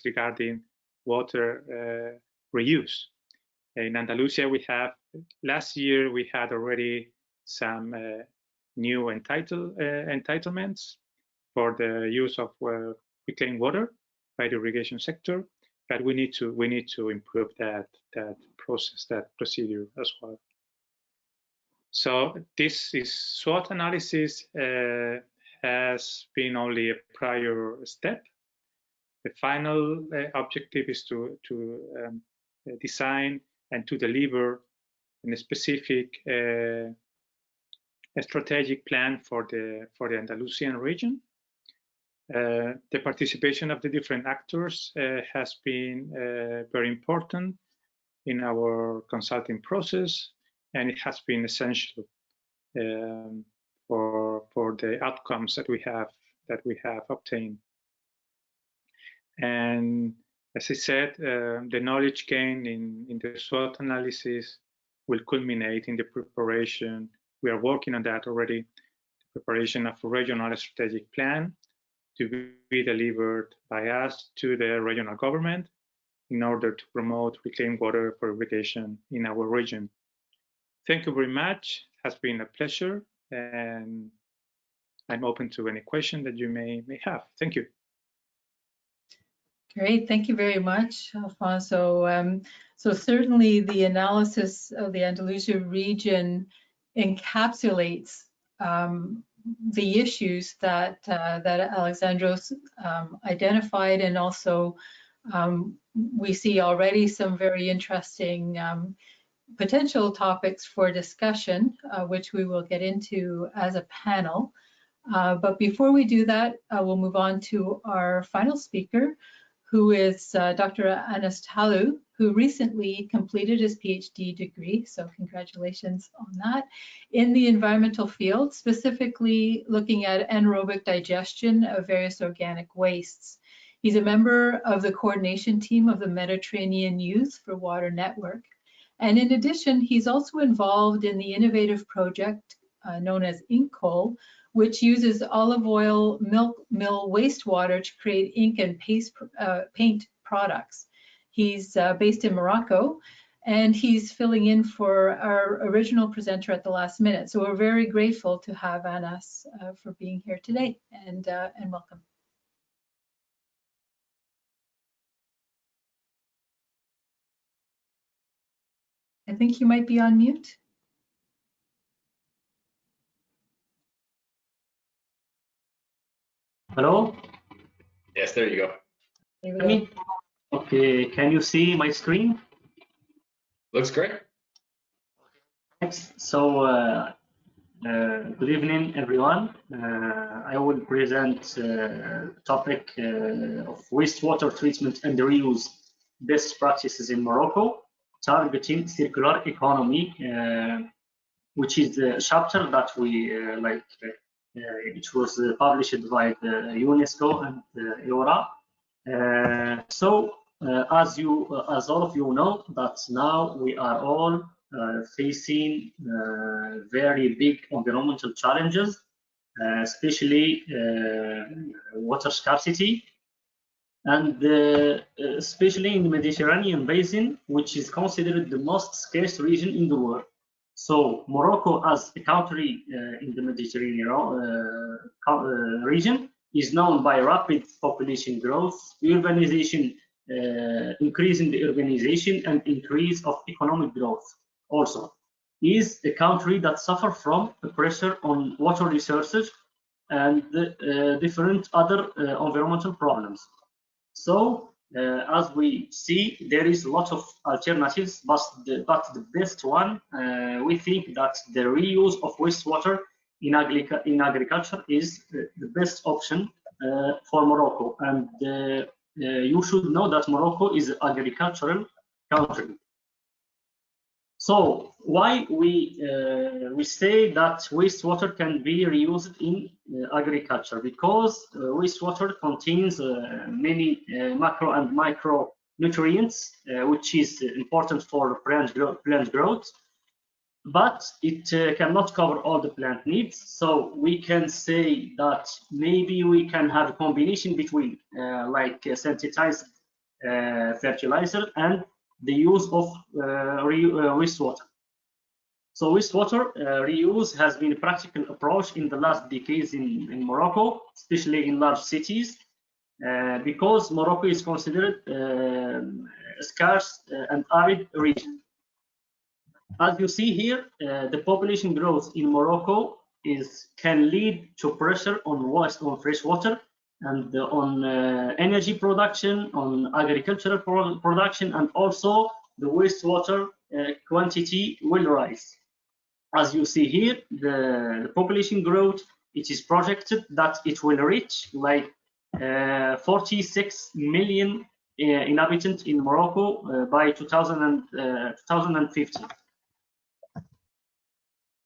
E: regarding water reuse. In Andalusia, last year we had already some new entitlements for the use of reclaimed water by the irrigation sector, but we need to improve that process, that procedure as well. So this is SWOT analysis has been only a prior step. The final objective is to design and to deliver a specific a strategic plan for the Andalusian region. The participation of the different actors has been very important in our consulting process, and it has been essential for the outcomes that we have obtained. And as I said, the knowledge gained in the SWOT analysis will culminate in the preparation. We are working on that already, the preparation of a regional strategic plan to be delivered by us to the regional government in order to promote reclaimed water for irrigation in our region. Thank you very much. It has been a pleasure, and I'm open to any question that you may have. Thank you.
B: Great, thank you very much, Alfonso. So certainly the analysis of the Andalusia region encapsulates the issues that Alexandros identified, and also we see already some very interesting potential topics for discussion, which we will get into as a panel. But before we do that, we'll move on to our final speaker, who is Dr. Anasta, who recently completed his PhD degree, so congratulations on that, in the environmental field, specifically looking at anaerobic digestion of various organic wastes. He's a member of the coordination team of the Mediterranean Youth for Water Network. And in addition, he's also involved in the innovative project known as InkCoal, which uses olive oil milk mill wastewater to create ink and paint products. He's based in Morocco, and he's filling in for our original presenter at the last minute. So we're very grateful to have Anas for being here today, and welcome. I think you might be on mute.
F: Hello?
A: Yes, there you go.
B: There we
F: Hear
B: go.
F: me? Okay, can you see my screen?
A: Looks great.
F: Thanks. So, good evening, everyone. I will present topic of wastewater treatment and reuse best practices in Morocco, targeting circular economy, which is the chapter that we it was published by the UNESCO and IWRA. As all of you know, that now we are all facing very big environmental challenges, especially water scarcity, and especially in the Mediterranean basin, which is considered the most scarce region in the world. So Morocco, as a country in the Mediterranean region, is known by rapid population growth, urbanization, increase in the urbanization, and increase of economic growth. Also, is a country that suffers from the pressure on water resources and different other environmental problems. So, as we see, there is a lot of alternatives, but the best one, we think that the reuse of wastewater in agriculture is the best option for Morocco. And you should know that Morocco is an agricultural country. So why we say that wastewater can be reused in agriculture? Because wastewater contains many macro and micro nutrients, which is important for plant growth, but it cannot cover all the plant needs. So we can say that maybe we can have a combination between synthesized fertilizer and the use of wastewater. So wastewater reuse has been a practical approach in the last decades in Morocco, especially in large cities, because Morocco is considered a scarce and arid region. As you see here, the population growth in Morocco can lead to pressure on fresh water and on energy production, on agricultural production, and also the wastewater quantity will rise. As you see here, the population growth, it is projected that it will reach like 46 million inhabitants in Morocco by 2050.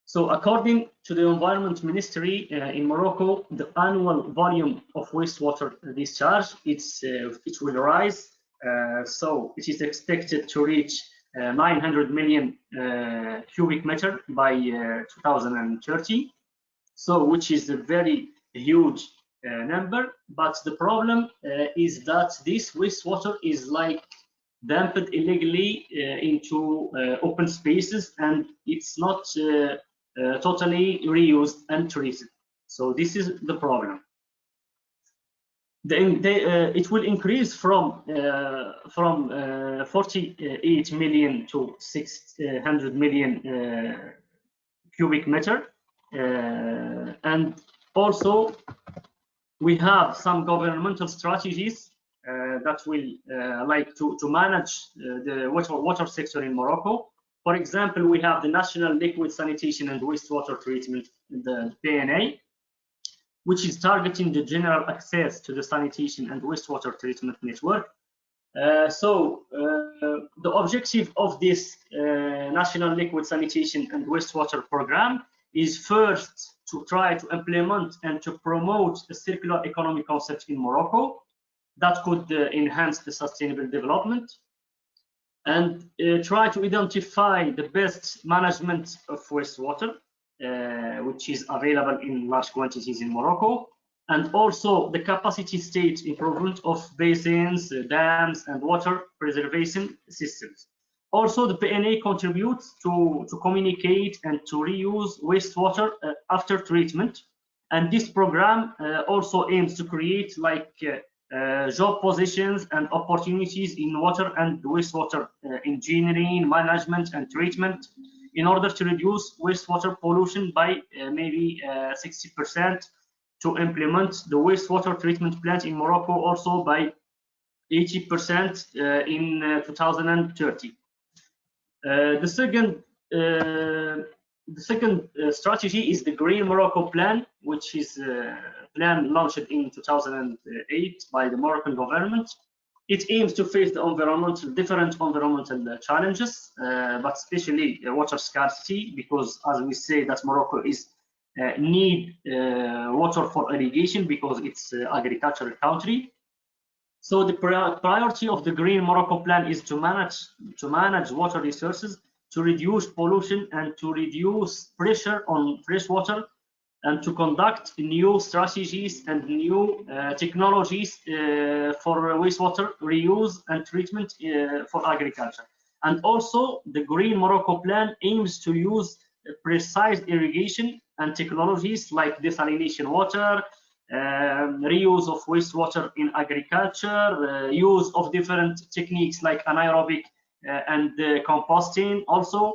F: So according to the Environment Ministry in Morocco, the annual volume of wastewater discharge, it will rise. So it is expected to reach 900 million cubic meter by 2030. So which is a very huge number. But the problem is that this wastewater is like dumped illegally into open spaces, and it's not totally reused and treated. So this is the problem. It will increase from 48 million to 600 million cubic meter, and also we have some governmental strategies that will like to manage the water sector in Morocco. For example, we have the National Liquid Sanitation and Wastewater Treatment, the PNA, which is targeting the general access to the sanitation and wastewater treatment network. The objective of this National Liquid Sanitation and Wastewater Program is first to try to implement and to promote a circular economy concept in Morocco that could enhance the sustainable development, and try to identify the best management of wastewater, which is available in large quantities in Morocco, and also the capacity state improvement of basins, dams, and water preservation systems. Also, the PNA contributes to communicate and to reuse wastewater after treatment, and this program also aims to create like job positions and opportunities in water and wastewater engineering, management, and treatment in order to reduce wastewater pollution by maybe 60%, to implement the wastewater treatment plant in Morocco also by 80% in 2030. The second strategy is the Green Morocco Plan, which is a plan launched in 2008 by the Moroccan government. It aims to face the different environmental challenges, but especially water scarcity, because as we say that Morocco is need water for irrigation because it's an agricultural country. So the priority of the Green Morocco Plan is to manage water resources, to reduce pollution and to reduce pressure on fresh water, and to conduct new strategies and new technologies for wastewater reuse and treatment for agriculture. And also the Green Morocco Plan aims to use precise irrigation and technologies like desalination water, reuse of wastewater in agriculture, use of different techniques like anaerobic and composting also.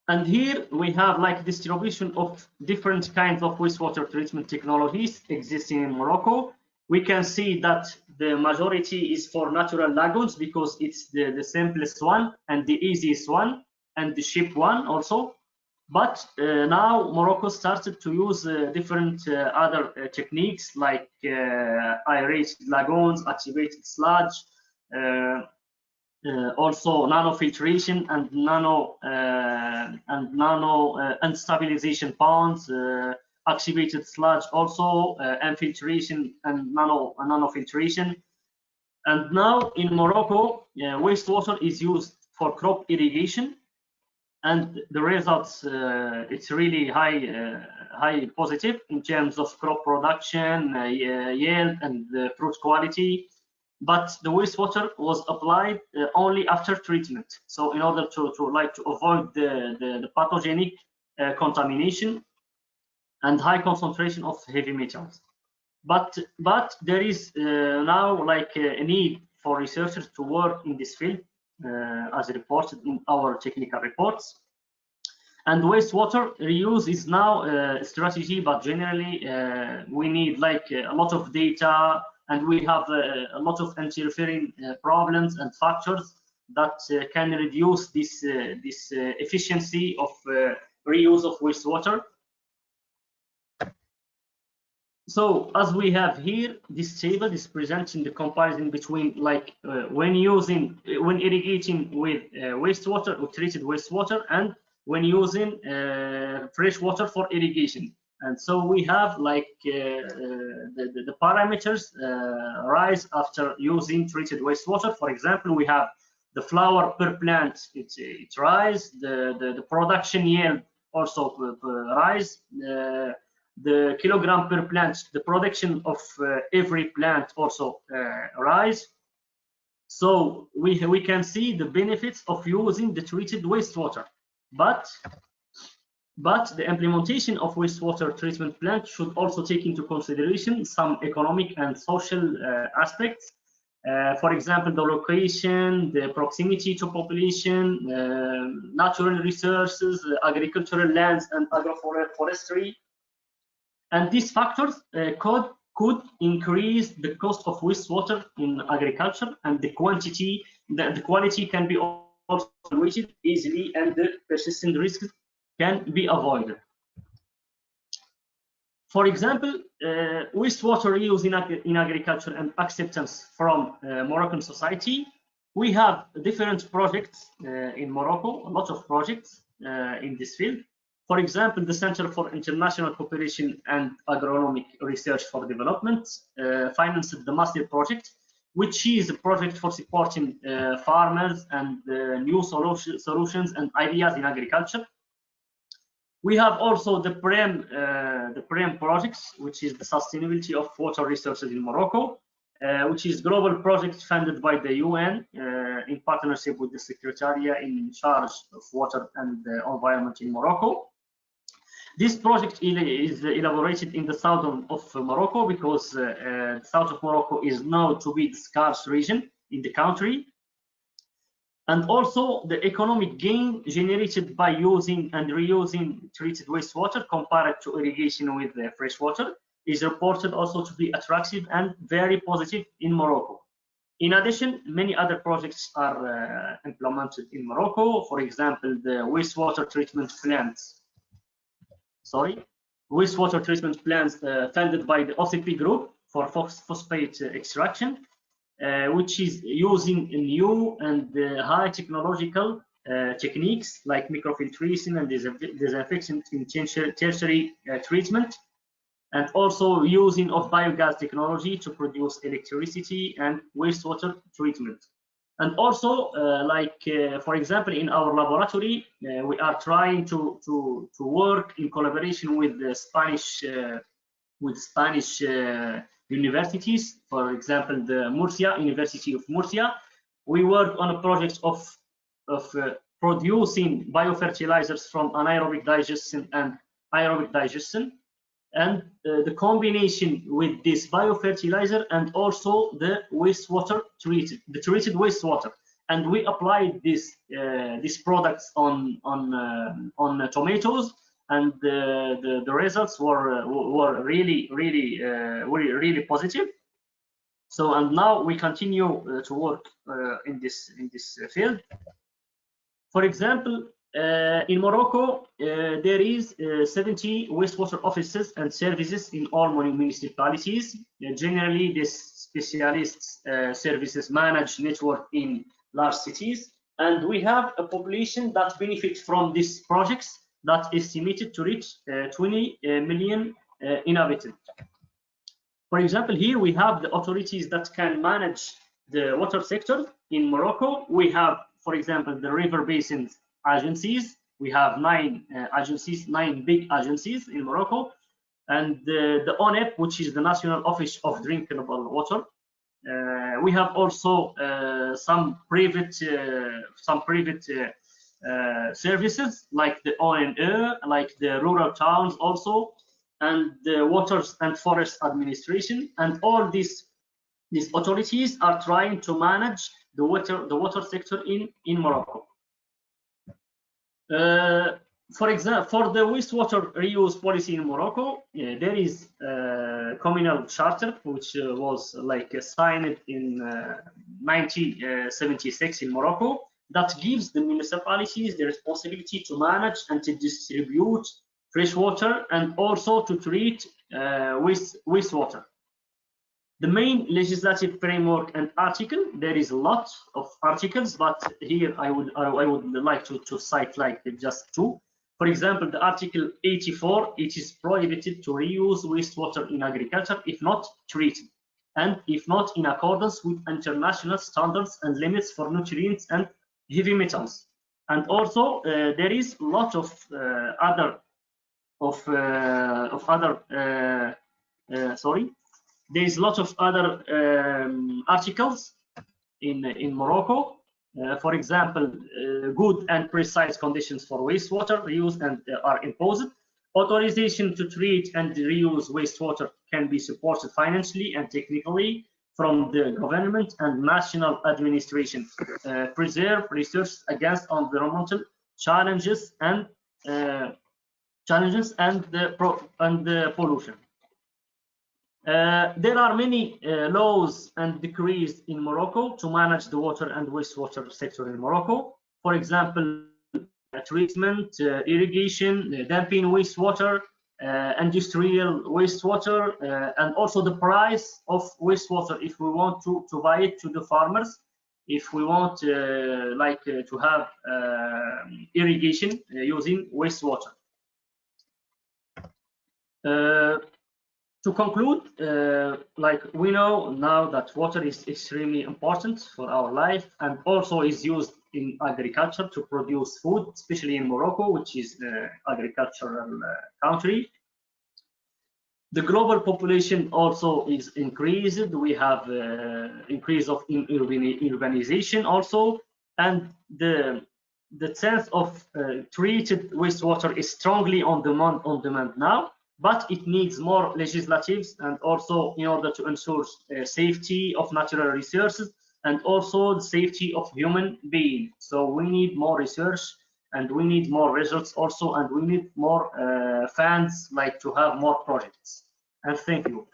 F: And here we have like distribution of different kinds of wastewater treatment technologies existing in Morocco. We can see that the majority is for natural lagoons because it's the simplest one and the easiest one and the cheap one also. But now Morocco started to use different other techniques like aerated lagoons, activated sludge, also nanofiltration and nano stabilization ponds, activated sludge also, infiltration and nanofiltration. And now in Morocco, wastewater is used for crop irrigation, and the results it's really high positive in terms of crop production, yield, and fruit quality. But the wastewater was applied only after treatment, so in order to avoid the pathogenic contamination and high concentration of heavy metals. But there is now like a need for researchers to work in this field, as reported in our technical reports. And wastewater reuse is now a strategy, but generally we need like a lot of data, and we have a lot of interfering problems and factors that can reduce this efficiency of reuse of wastewater. So as we have here, this table is presenting the comparison between like when irrigating with wastewater or treated wastewater, and when using fresh water for irrigation. And so we have like the parameters rise after using treated wastewater. For example, we have the flower per plant, it rise, the production yield also rise, the kilogram per plant, the production of every plant also rise. So we can see the benefits of using the treated wastewater, but the implementation of wastewater treatment plant should also take into consideration some economic and social aspects. For example, the location, the proximity to population, natural resources, agricultural lands, and agroforestry. And these factors could increase the cost of wastewater in agriculture, and the quality can be also evaluated easily, and the persistent risks can be avoided. For example, wastewater reuse in agriculture and acceptance from Moroccan society. We have different projects in Morocco, a lot of projects in this field. For example, the Center for International Cooperation and Agronomic Research for Development financed the Master project, which is a project for supporting farmers and new solutions and ideas in agriculture. We have also the PREM projects, which is the sustainability of water resources in Morocco, which is global project funded by the UN in partnership with the Secretariat in charge of water and environment in Morocco. This project is elaborated in the south of Morocco because the south of Morocco is known to be the scarce region in the country. And also the economic gain generated by using and reusing treated wastewater compared to irrigation with fresh water is reported also to be attractive and very positive in Morocco. In addition, many other projects are implemented in Morocco. For example, the wastewater treatment plants. Wastewater treatment plants funded by the OCP group for phosphate extraction, which is using new and high technological techniques like microfiltration and disinfection in tertiary treatment, and also using of biogas technology to produce electricity and wastewater treatment. And also, for example, in our laboratory, we are trying to work in collaboration with the Spanish universities. For example, the University of Murcia. We work on a project of producing biofertilizers from anaerobic digestion and aerobic digestion, and the combination with this biofertilizer and also the wastewater treated wastewater, and we applied these products on tomatoes, and the results were really positive. So, and now we continue to work in this field. For example, in Morocco, there is 70 wastewater offices and services in all municipalities. Generally, these specialists services manage network in large cities, and we have a population that benefits from these projects that is estimated to reach 20 million inhabitants. For example, here we have the authorities that can manage the water sector in Morocco. We have, for example, the river basins agencies. We have 9 agencies, 9 big agencies in Morocco, and the ONEP, which is the National Office of Drinkable Water. We have also some private services like the ONE, like the rural towns also, and the Waters and Forest Administration, and all these authorities are trying to manage the water sector in Morocco. For example, for the wastewater reuse policy in Morocco, there is a communal charter which was signed in 1976 in Morocco, that gives the municipalities the responsibility to manage and to distribute fresh water and also to treat wastewater. The main legislative framework and article, there is a lot of articles, but here I would like to cite just 2. For example, the Article 84, it is prohibited to reuse wastewater in agriculture if not treated, and if not in accordance with international standards and limits for nutrients and heavy metals. And also there is a lot of there is a lot of other articles in Morocco. For example, good and precise conditions for wastewater reuse and are imposed. Authorization to treat and reuse wastewater can be supported financially and technically from the government and national administration. Preserve research against environmental challenges and the pollution. There are many laws and decrees in Morocco to manage the water and wastewater sector in Morocco. For example, treatment, irrigation, dumping wastewater, industrial wastewater, and also the price of wastewater if we want to buy it to the farmers, if we want to have irrigation using wastewater. To conclude, we know now that water is extremely important for our life and also is used in agriculture to produce food, especially in Morocco, which is the agricultural country. The global population also is increased. We have increase of urbanization also, and the the sense of treated wastewater is strongly on demand now, but it needs more legislatives, and also in order to ensure safety of natural resources and also the safety of human beings. So we need more research, and we need more results also, and we need more funds, like to have more projects. And thank you.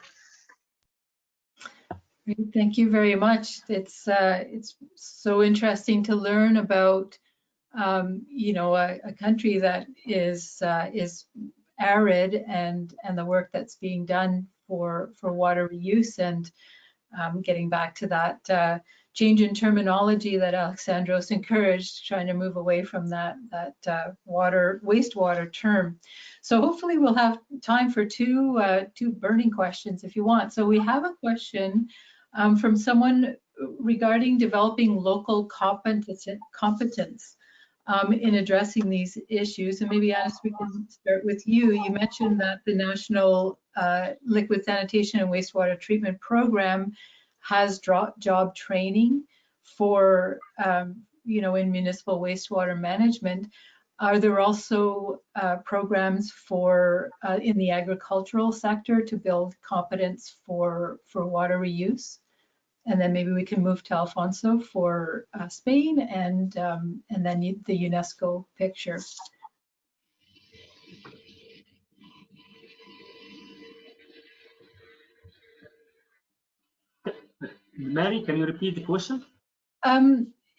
B: Thank you very much. It's so interesting to learn about you know, a country that is arid, and the work that's being done for water reuse, and getting back to that change in terminology that Alexandros encouraged, trying to move away from that wastewater term. So hopefully we'll have time for two burning questions if you want. So we have a question from someone regarding developing local competence in addressing these issues. And maybe, Anasta, we can start with you. You mentioned that the National Liquid Sanitation and Wastewater Treatment Program has job training for, you know, in municipal wastewater management. Are there also programs for in the agricultural sector to build competence for water reuse? And then maybe we can move to Alfonso for Spain, and then the UNESCO picture.
F: Mary, can you repeat the question?
B: Are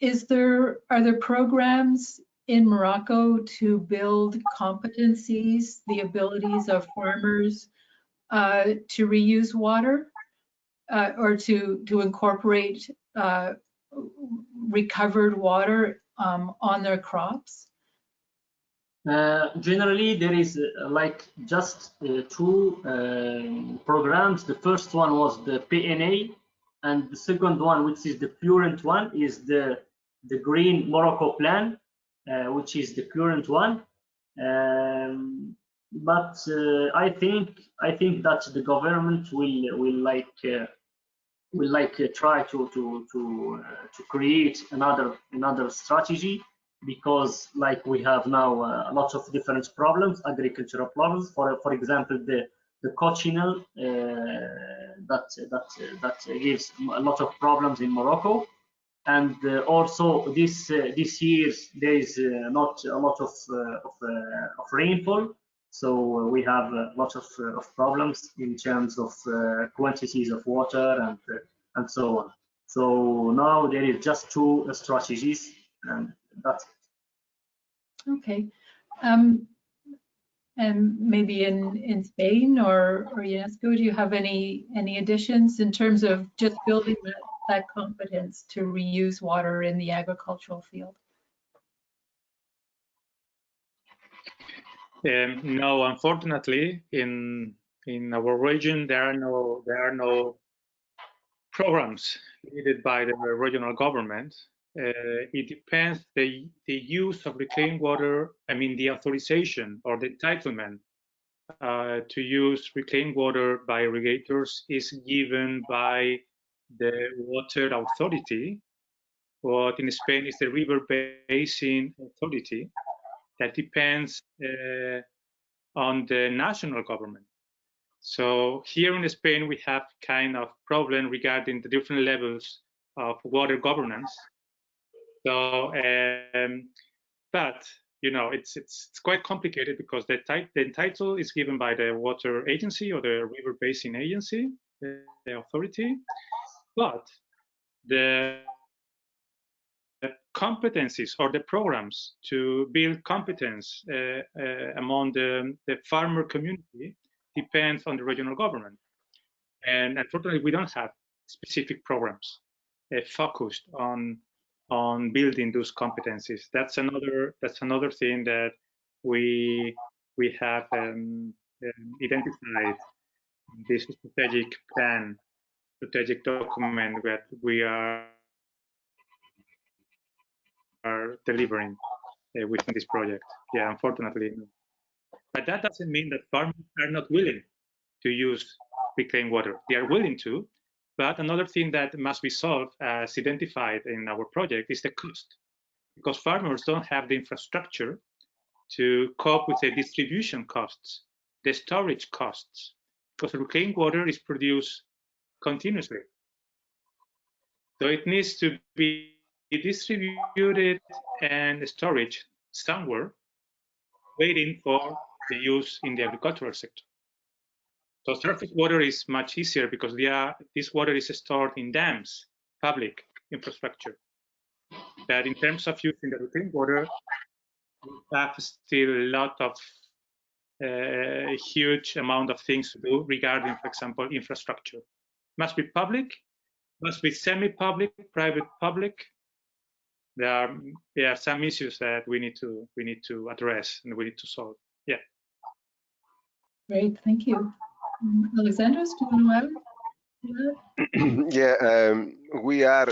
B: there programs in Morocco to build competencies, the abilities of farmers to reuse water, or to incorporate recovered water on their crops?
F: Generally, there is like just two programs. The first one was the PNA, and the second one, which is the current one, is the Green Morocco Plan, which is the current one. But I think that the government will try to create another strategy, because like we have now lots of different problems, agricultural problems. For example, the cochineal that gives a lot of problems in Morocco, and also this year there is not a lot of rainfall, so we have lots of problems in terms of quantities of water and so on. So now there is just two strategies, and that's it.
B: Okay. And maybe in Spain or UNESCO, do you have any additions in terms of just building that competence to reuse water in the agricultural field?
E: No, unfortunately, in our region there are no programs needed by the regional government. It depends the use of reclaimed water. I mean, the authorization or the entitlement to use reclaimed water by irrigators is given by the water authority. What in Spain is the River Basin Authority, that depends on the national government. So here in Spain, we have kind of problem regarding the different levels of water governance. So, but you know, it's quite complicated, because the title is given by the water agency or the River Basin Agency, the authority, but the competencies or the programs to build competence among the farmer community depends on the regional government. And unfortunately, we don't have specific programs focused on building those competencies. That's another thing that we have identified in this strategic plan, strategic document that we are delivering within this project. Yeah, unfortunately. But that doesn't mean that farmers are not willing to use reclaimed water. They are willing to, but another thing that must be solved, as identified in our project, is the cost. because farmers don't have the infrastructure to cope with the distribution costs, the storage costs, because reclaimed water is produced continuously. So it needs to be distributed and stored somewhere, waiting for the use in the agricultural sector. So surface water is much easier because this water is stored in dams, public infrastructure. But in terms of using the reclaimed water, we have still a lot of huge amount of things to do regarding, for example, infrastructure. Must be public, must be semi-public, private, public. There are some issues that we need to address and we need to solve. Yeah.
B: Great, thank you. Alexandros, do you want to add?
D: Yeah, we are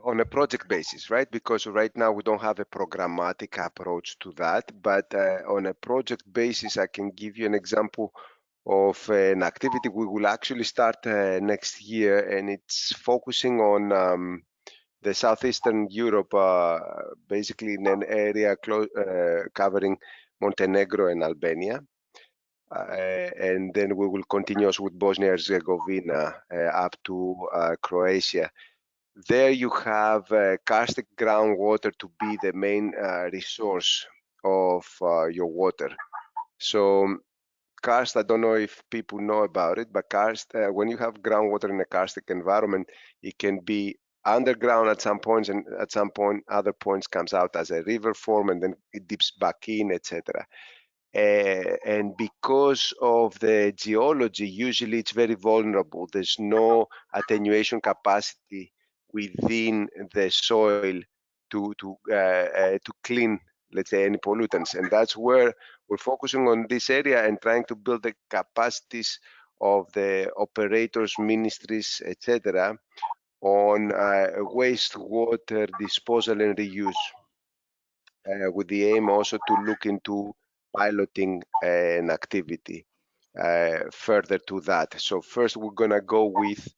D: on a project basis, right? Because right now we don't have a programmatic approach to that, but on a project basis, I can give you an example of an activity we will actually start next year, and it's focusing on the southeastern Europe, basically in an area covering Montenegro and Albania. And then we will continue with Bosnia and Herzegovina up to Croatia. There you have karstic groundwater to be the main resource of your water. So karst, I don't know if people know about it, but karst, when you have groundwater in a karstic environment, it can be underground at some points, and at some point, other points comes out as a river form, and then it dips back in, etc. And because of the geology, usually it's very vulnerable. There's no attenuation capacity within the soil to clean, let's say, any pollutants, and that's where we're focusing on this area and trying to build the capacities of the operators, ministries, etc., on wastewater disposal and reuse, with the aim also to look into piloting an activity further to that. So first we're going to go with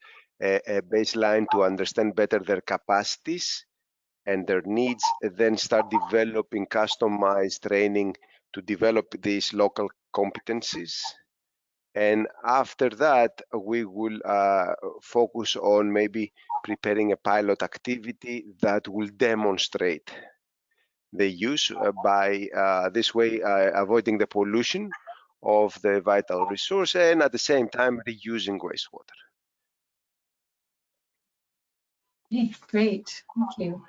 D: a baseline to understand better their capacities and their needs, then start developing customized training to develop these local competencies. And after that, we will focus on maybe preparing a pilot activity that will demonstrate the use by this way avoiding the pollution of the vital resource and at the same time reusing wastewater.
B: Okay, great, thank you.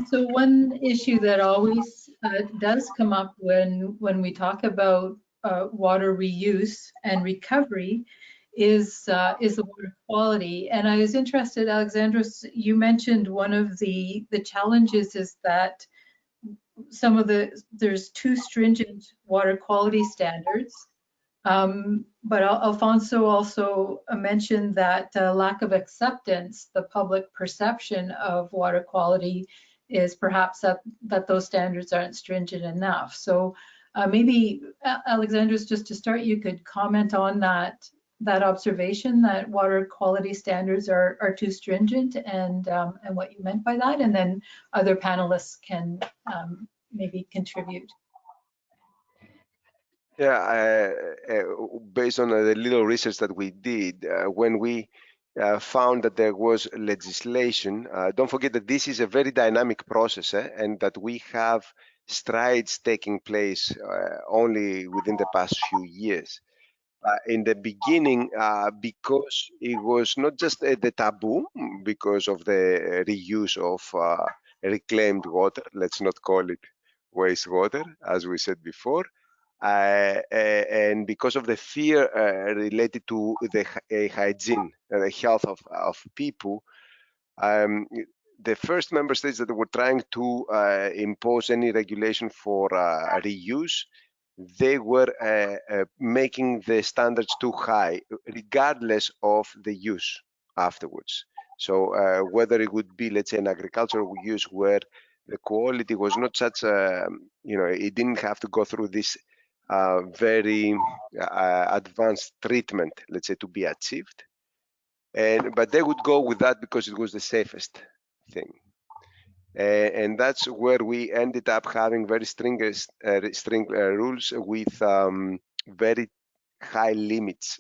B: So one issue that always does come up when we talk about water reuse and recovery is the water quality. And I was interested, Alexandros, you mentioned one of the challenges is that there's too stringent water quality standards. But Alfonso also mentioned that lack of acceptance, the public perception of water quality is perhaps that those standards aren't stringent enough. So maybe, Alexandros, just to start, you could comment on that observation that water quality standards are too stringent and what you meant by that, and then other panelists can maybe contribute.
D: Yeah, based on the little research that we did, when we found that there was legislation, don't forget that this is a very dynamic process, and that we have strides taking place only within the past few years. In the beginning, because it was not just the taboo, because of the reuse of reclaimed water, let's not call it wastewater, as we said before, and because of the fear related to the hygiene and the health of people, the first member states that were trying to impose any regulation for reuse, they were making the standards too high, regardless of the use afterwards. So whether it would be, let's say, an agricultural use where the quality was not such it didn't have to go through this very advanced treatment, let's say, to be achieved. But they would go with that because it was the safest thing. And that's where we ended up having very strict rules with very high limits,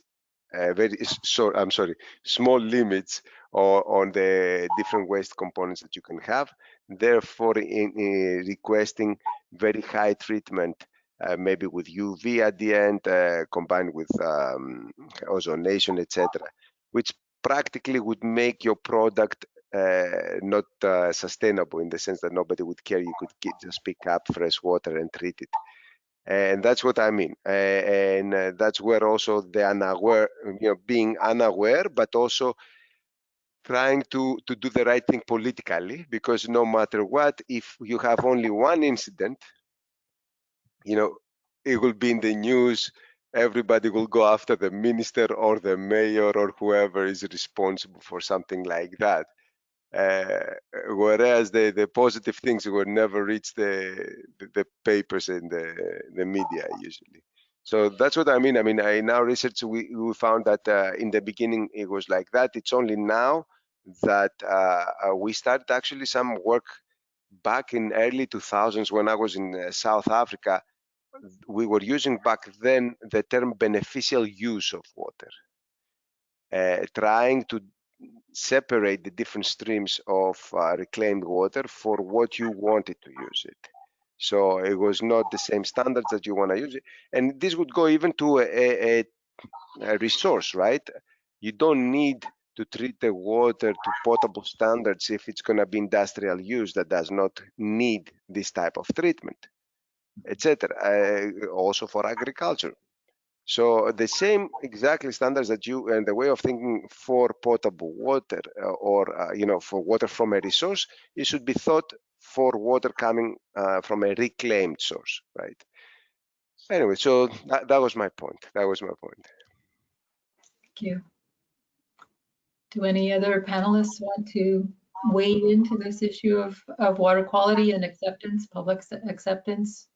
D: small limits on the different waste components that you can have. Therefore, in requesting very high treatment, maybe with UV at the end, combined with ozonation, etc., which practically would make your product not sustainable, in the sense that nobody would care. You could just pick up fresh water and treat it. And that's what I mean. And that's where also the unaware, being unaware, but also trying to do the right thing politically, because no matter what, if you have only one incident, it will be in the news. Everybody will go after the minister or the mayor or whoever is responsible for something like that. Whereas the positive things will never reach the papers and the media usually. So that's what I mean. I mean, in our research, we found that in the beginning it was like that. It's only now that we started actually some work back in early 2000s when I was in South Africa. We were using back then the term beneficial use of water, trying to separate the different streams of reclaimed water for what you wanted to use it. So it was not the same standards that you want to use it. And this would go even to a resource, right? You don't need to treat the water to potable standards if it's going to be industrial use that does not need this type of treatment, etc. Also for agriculture. So the same exactly standards that you and the way of thinking for potable water or for water from a resource, it should be thought for water coming from a reclaimed source, right? Anyway, so that was my point. That was my point.
B: Thank you. Do any other panelists want to wade into this issue of water quality and acceptance, public acceptance?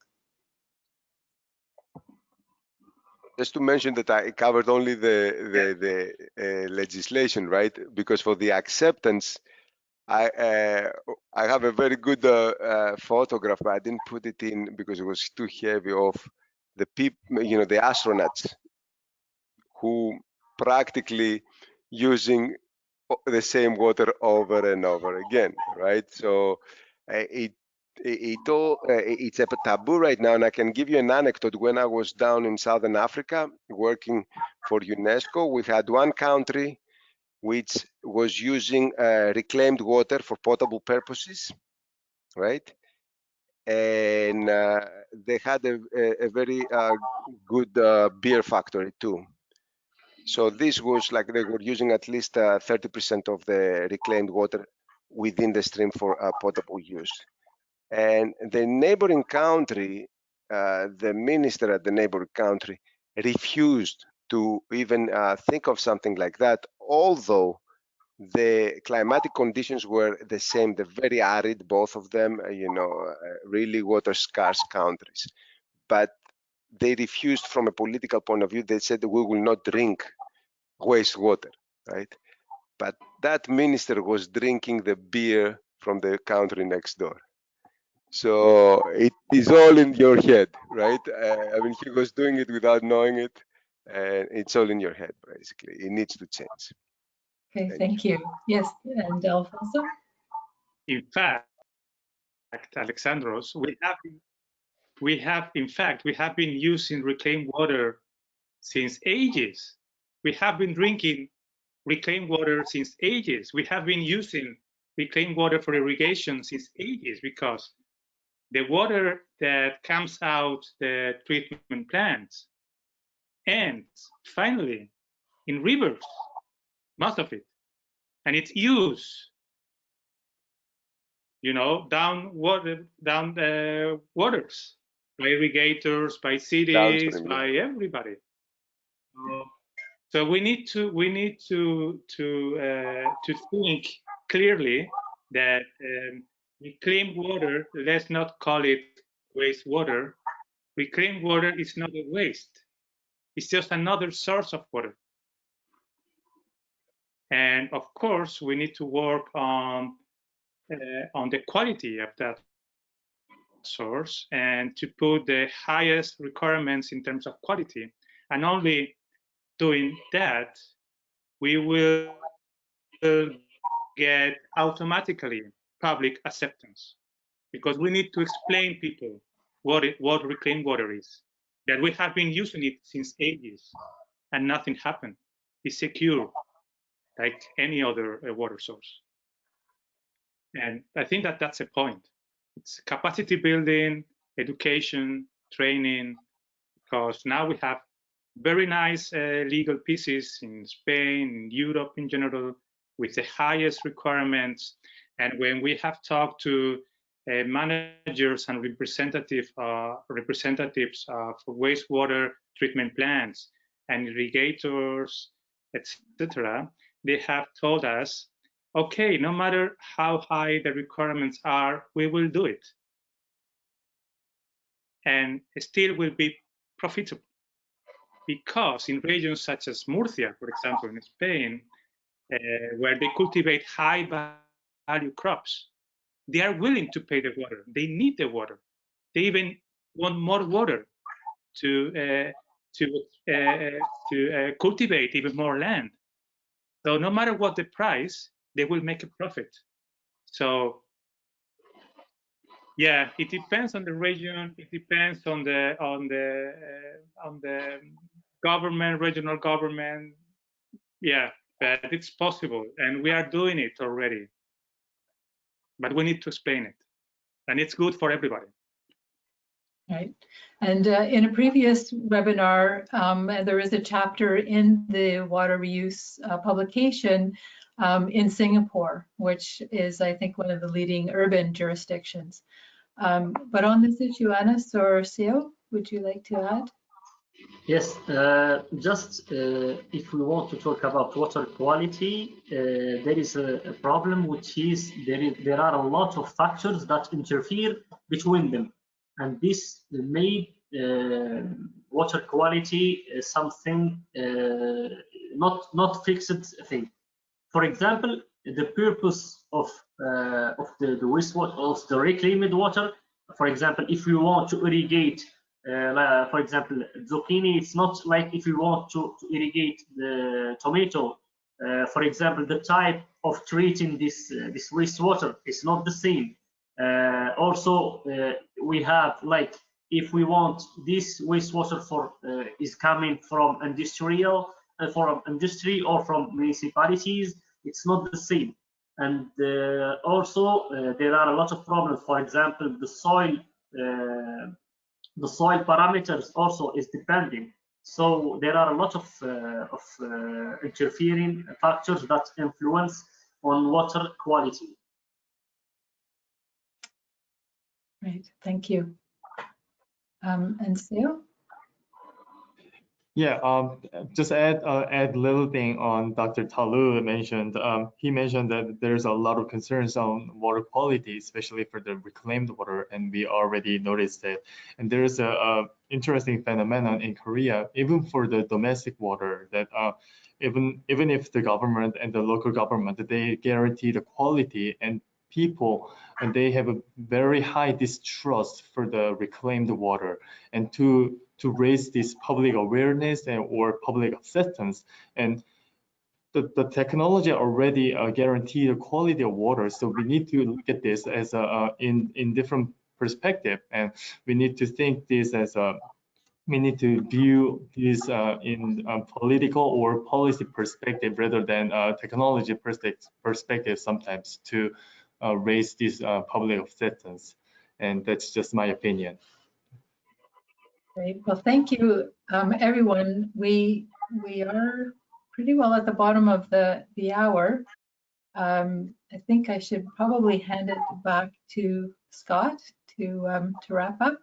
D: Just to mention that I covered only the legislation, right? Because for the acceptance, I have a very good photograph, but I didn't put it in because it was too heavy, of the people, the astronauts who practically using the same water over and over again, right? So it's a taboo right now, and I can give you an anecdote. When I was down in Southern Africa working for UNESCO, we had one country which was using reclaimed water for potable purposes, right? And they had a very good beer factory too. So this was like they were using at least 30% of the reclaimed water within the stream for potable use. And the neighboring country, the minister at the neighboring country refused to even think of something like that, although the climatic conditions were the same, the very arid, both of them, really water scarce countries. But they refused from a political point of view. They said we will not drink wastewater, right? But that minister was drinking the beer from the country next door. So it is all in your head, right? I mean, he was doing it without knowing it, and it's all in your head, basically. It needs to change.
B: Okay, thank you. Yes, and Alfonso?
E: In fact, Alexandros, we have been using reclaimed water since ages. We have been drinking reclaimed water since ages. We have been using reclaimed water for irrigation since ages, because the water that comes out the treatment plants ends finally in rivers, most of it, and it's used, down the waters, by irrigators, by cities,
D: Downstream,
E: by everybody. So we need to think clearly that reclaimed water, let's not call it wastewater. Reclaimed water is not a waste. It's just another source of water. And of course, we need to work on on the quality of that source and to put the highest requirements in terms of quality. And only doing that, we will get automatically public acceptance, because we need to explain people what reclaimed water is, that we have been using it since ages and nothing happened. It's secure like any other water source. And I think that that's a point. It's capacity building, education, training, because now we have very nice legal pieces in Spain, in Europe in general, with the highest requirements. And when we have talked to managers and representatives for wastewater treatment plants and irrigators, etc., they have told us, okay, no matter how high the requirements are, we will do it. And still will be profitable. Because in regions such as Murcia, for example, in Spain, where they cultivate high value crops, they are willing to pay the water. They need the water. They even want more water to cultivate even more land. So no matter what the price, they will make a profit. So yeah, it depends on the region. It depends on the government, regional government. Yeah, but it's possible, and we are doing it already. But we need to explain it, and it's good for everybody.
B: Right. And in a previous webinar, there is a chapter in the water reuse publication in Singapore, which is, I think, one of the leading urban jurisdictions. But on this issue, Anasta or Seo, would you like to add?
F: Yes, if we want to talk about water quality, there is a problem, which is there are a lot of factors that interfere between them, and this made water quality something not fixed thing. For example, the purpose of the wastewater, of the reclaimed water. For example, if we want to irrigate, for example, zucchini, it's not like if you want to irrigate the tomato. For example, the type of treating this wastewater is not the same. Also, we have, like, if we want this wastewater is coming from industry or from municipalities, it's not the same. And also there are a lot of problems. For example, the soil parameters also is depending. So there are a lot of interfering factors that influence on water quality.
B: Right, thank you. And Seo?
C: Yeah, just add a little thing on Dr. Talou mentioned. He mentioned that there's a lot of concerns on water quality, especially for the reclaimed water, and we already noticed it. And there's a interesting phenomenon in Korea, even for the domestic water, that even if the government and the local government, they guarantee the quality, and people, and they have a very high distrust for the reclaimed water, and to raise this public awareness or public acceptance. And the technology already guarantee the quality of water. So we need to look at this as in different perspective, and we need to think this as we need to view this in a political or policy perspective rather than technology perspective sometimes, to raise this public acceptance. And that's just my opinion.
B: Great. Well, thank you, everyone. We are pretty well at the bottom of the hour. I think I should probably hand it back to Scott to wrap up.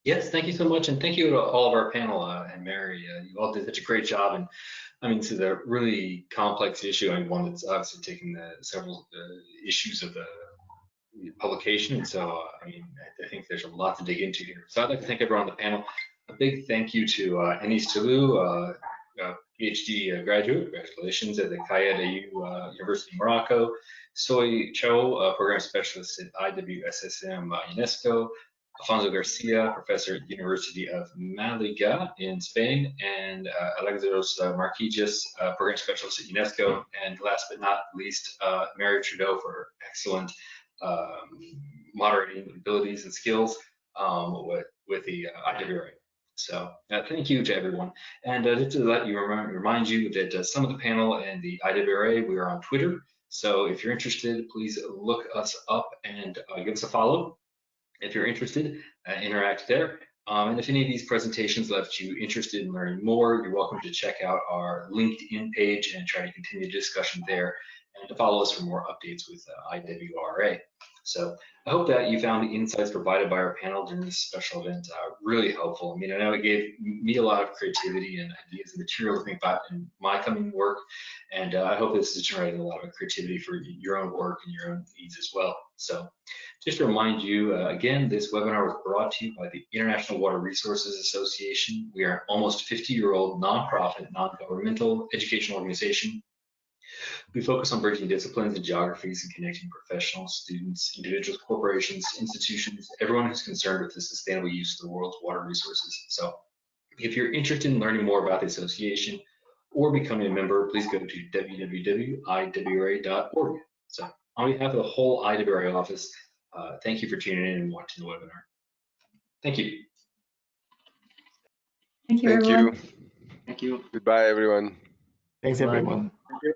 A: Yes, thank you so much, and thank you to all of our panel and Mary. You all did such a great job, and I mean, this is a really complex issue, and one that's obviously taking the several issues of the publication. And so, I mean, I think there's a lot to dig into here. So I'd like to thank everyone on the panel. A big thank you to Anis Talou, PhD graduate. Congratulations at the Kaya University of Morocco. Soy Cho, Program Specialist at IWSSM UNESCO. Alfonso Garcia, Professor at the University of Malaga in Spain. And Alexandros Marquijas, Program Specialist at UNESCO. And last but not least, Mary Trudeau for excellent moderating abilities and skills with the IWRA. So thank you to everyone. And just to let you remind you that some of the panel and the IWRA, we are on Twitter. So if you're interested, please look us up and give us a follow. If you're interested, interact there. And if any of these presentations left you interested in learning more, you're welcome to check out our LinkedIn page and try to continue the discussion there, and to follow us for more updates with IWRA. So I hope that you found the insights provided by our panel during this special event really helpful. I mean, I know it gave me a lot of creativity and ideas and material to think about in my coming work, and I hope this is generating a lot of creativity for your own work and your own needs as well. So just to remind you, again, this webinar was brought to you by the International Water Resources Association. We are an almost 50-year-old nonprofit, non-governmental educational organization. We focus on bridging disciplines and geographies and connecting professionals, students, individuals, corporations, institutions, everyone who's concerned with the sustainable use of the world's water resources. So if you're interested in learning more about the association or becoming a member, please go to www.iwra.org. So on behalf of the whole IWRA office, thank you for tuning in and watching the webinar. Thank you.
B: Thank you, everyone.
D: Thank you. Goodbye, everyone.
C: Thanks,
F: Bye.
C: everyone.
E: Thank you.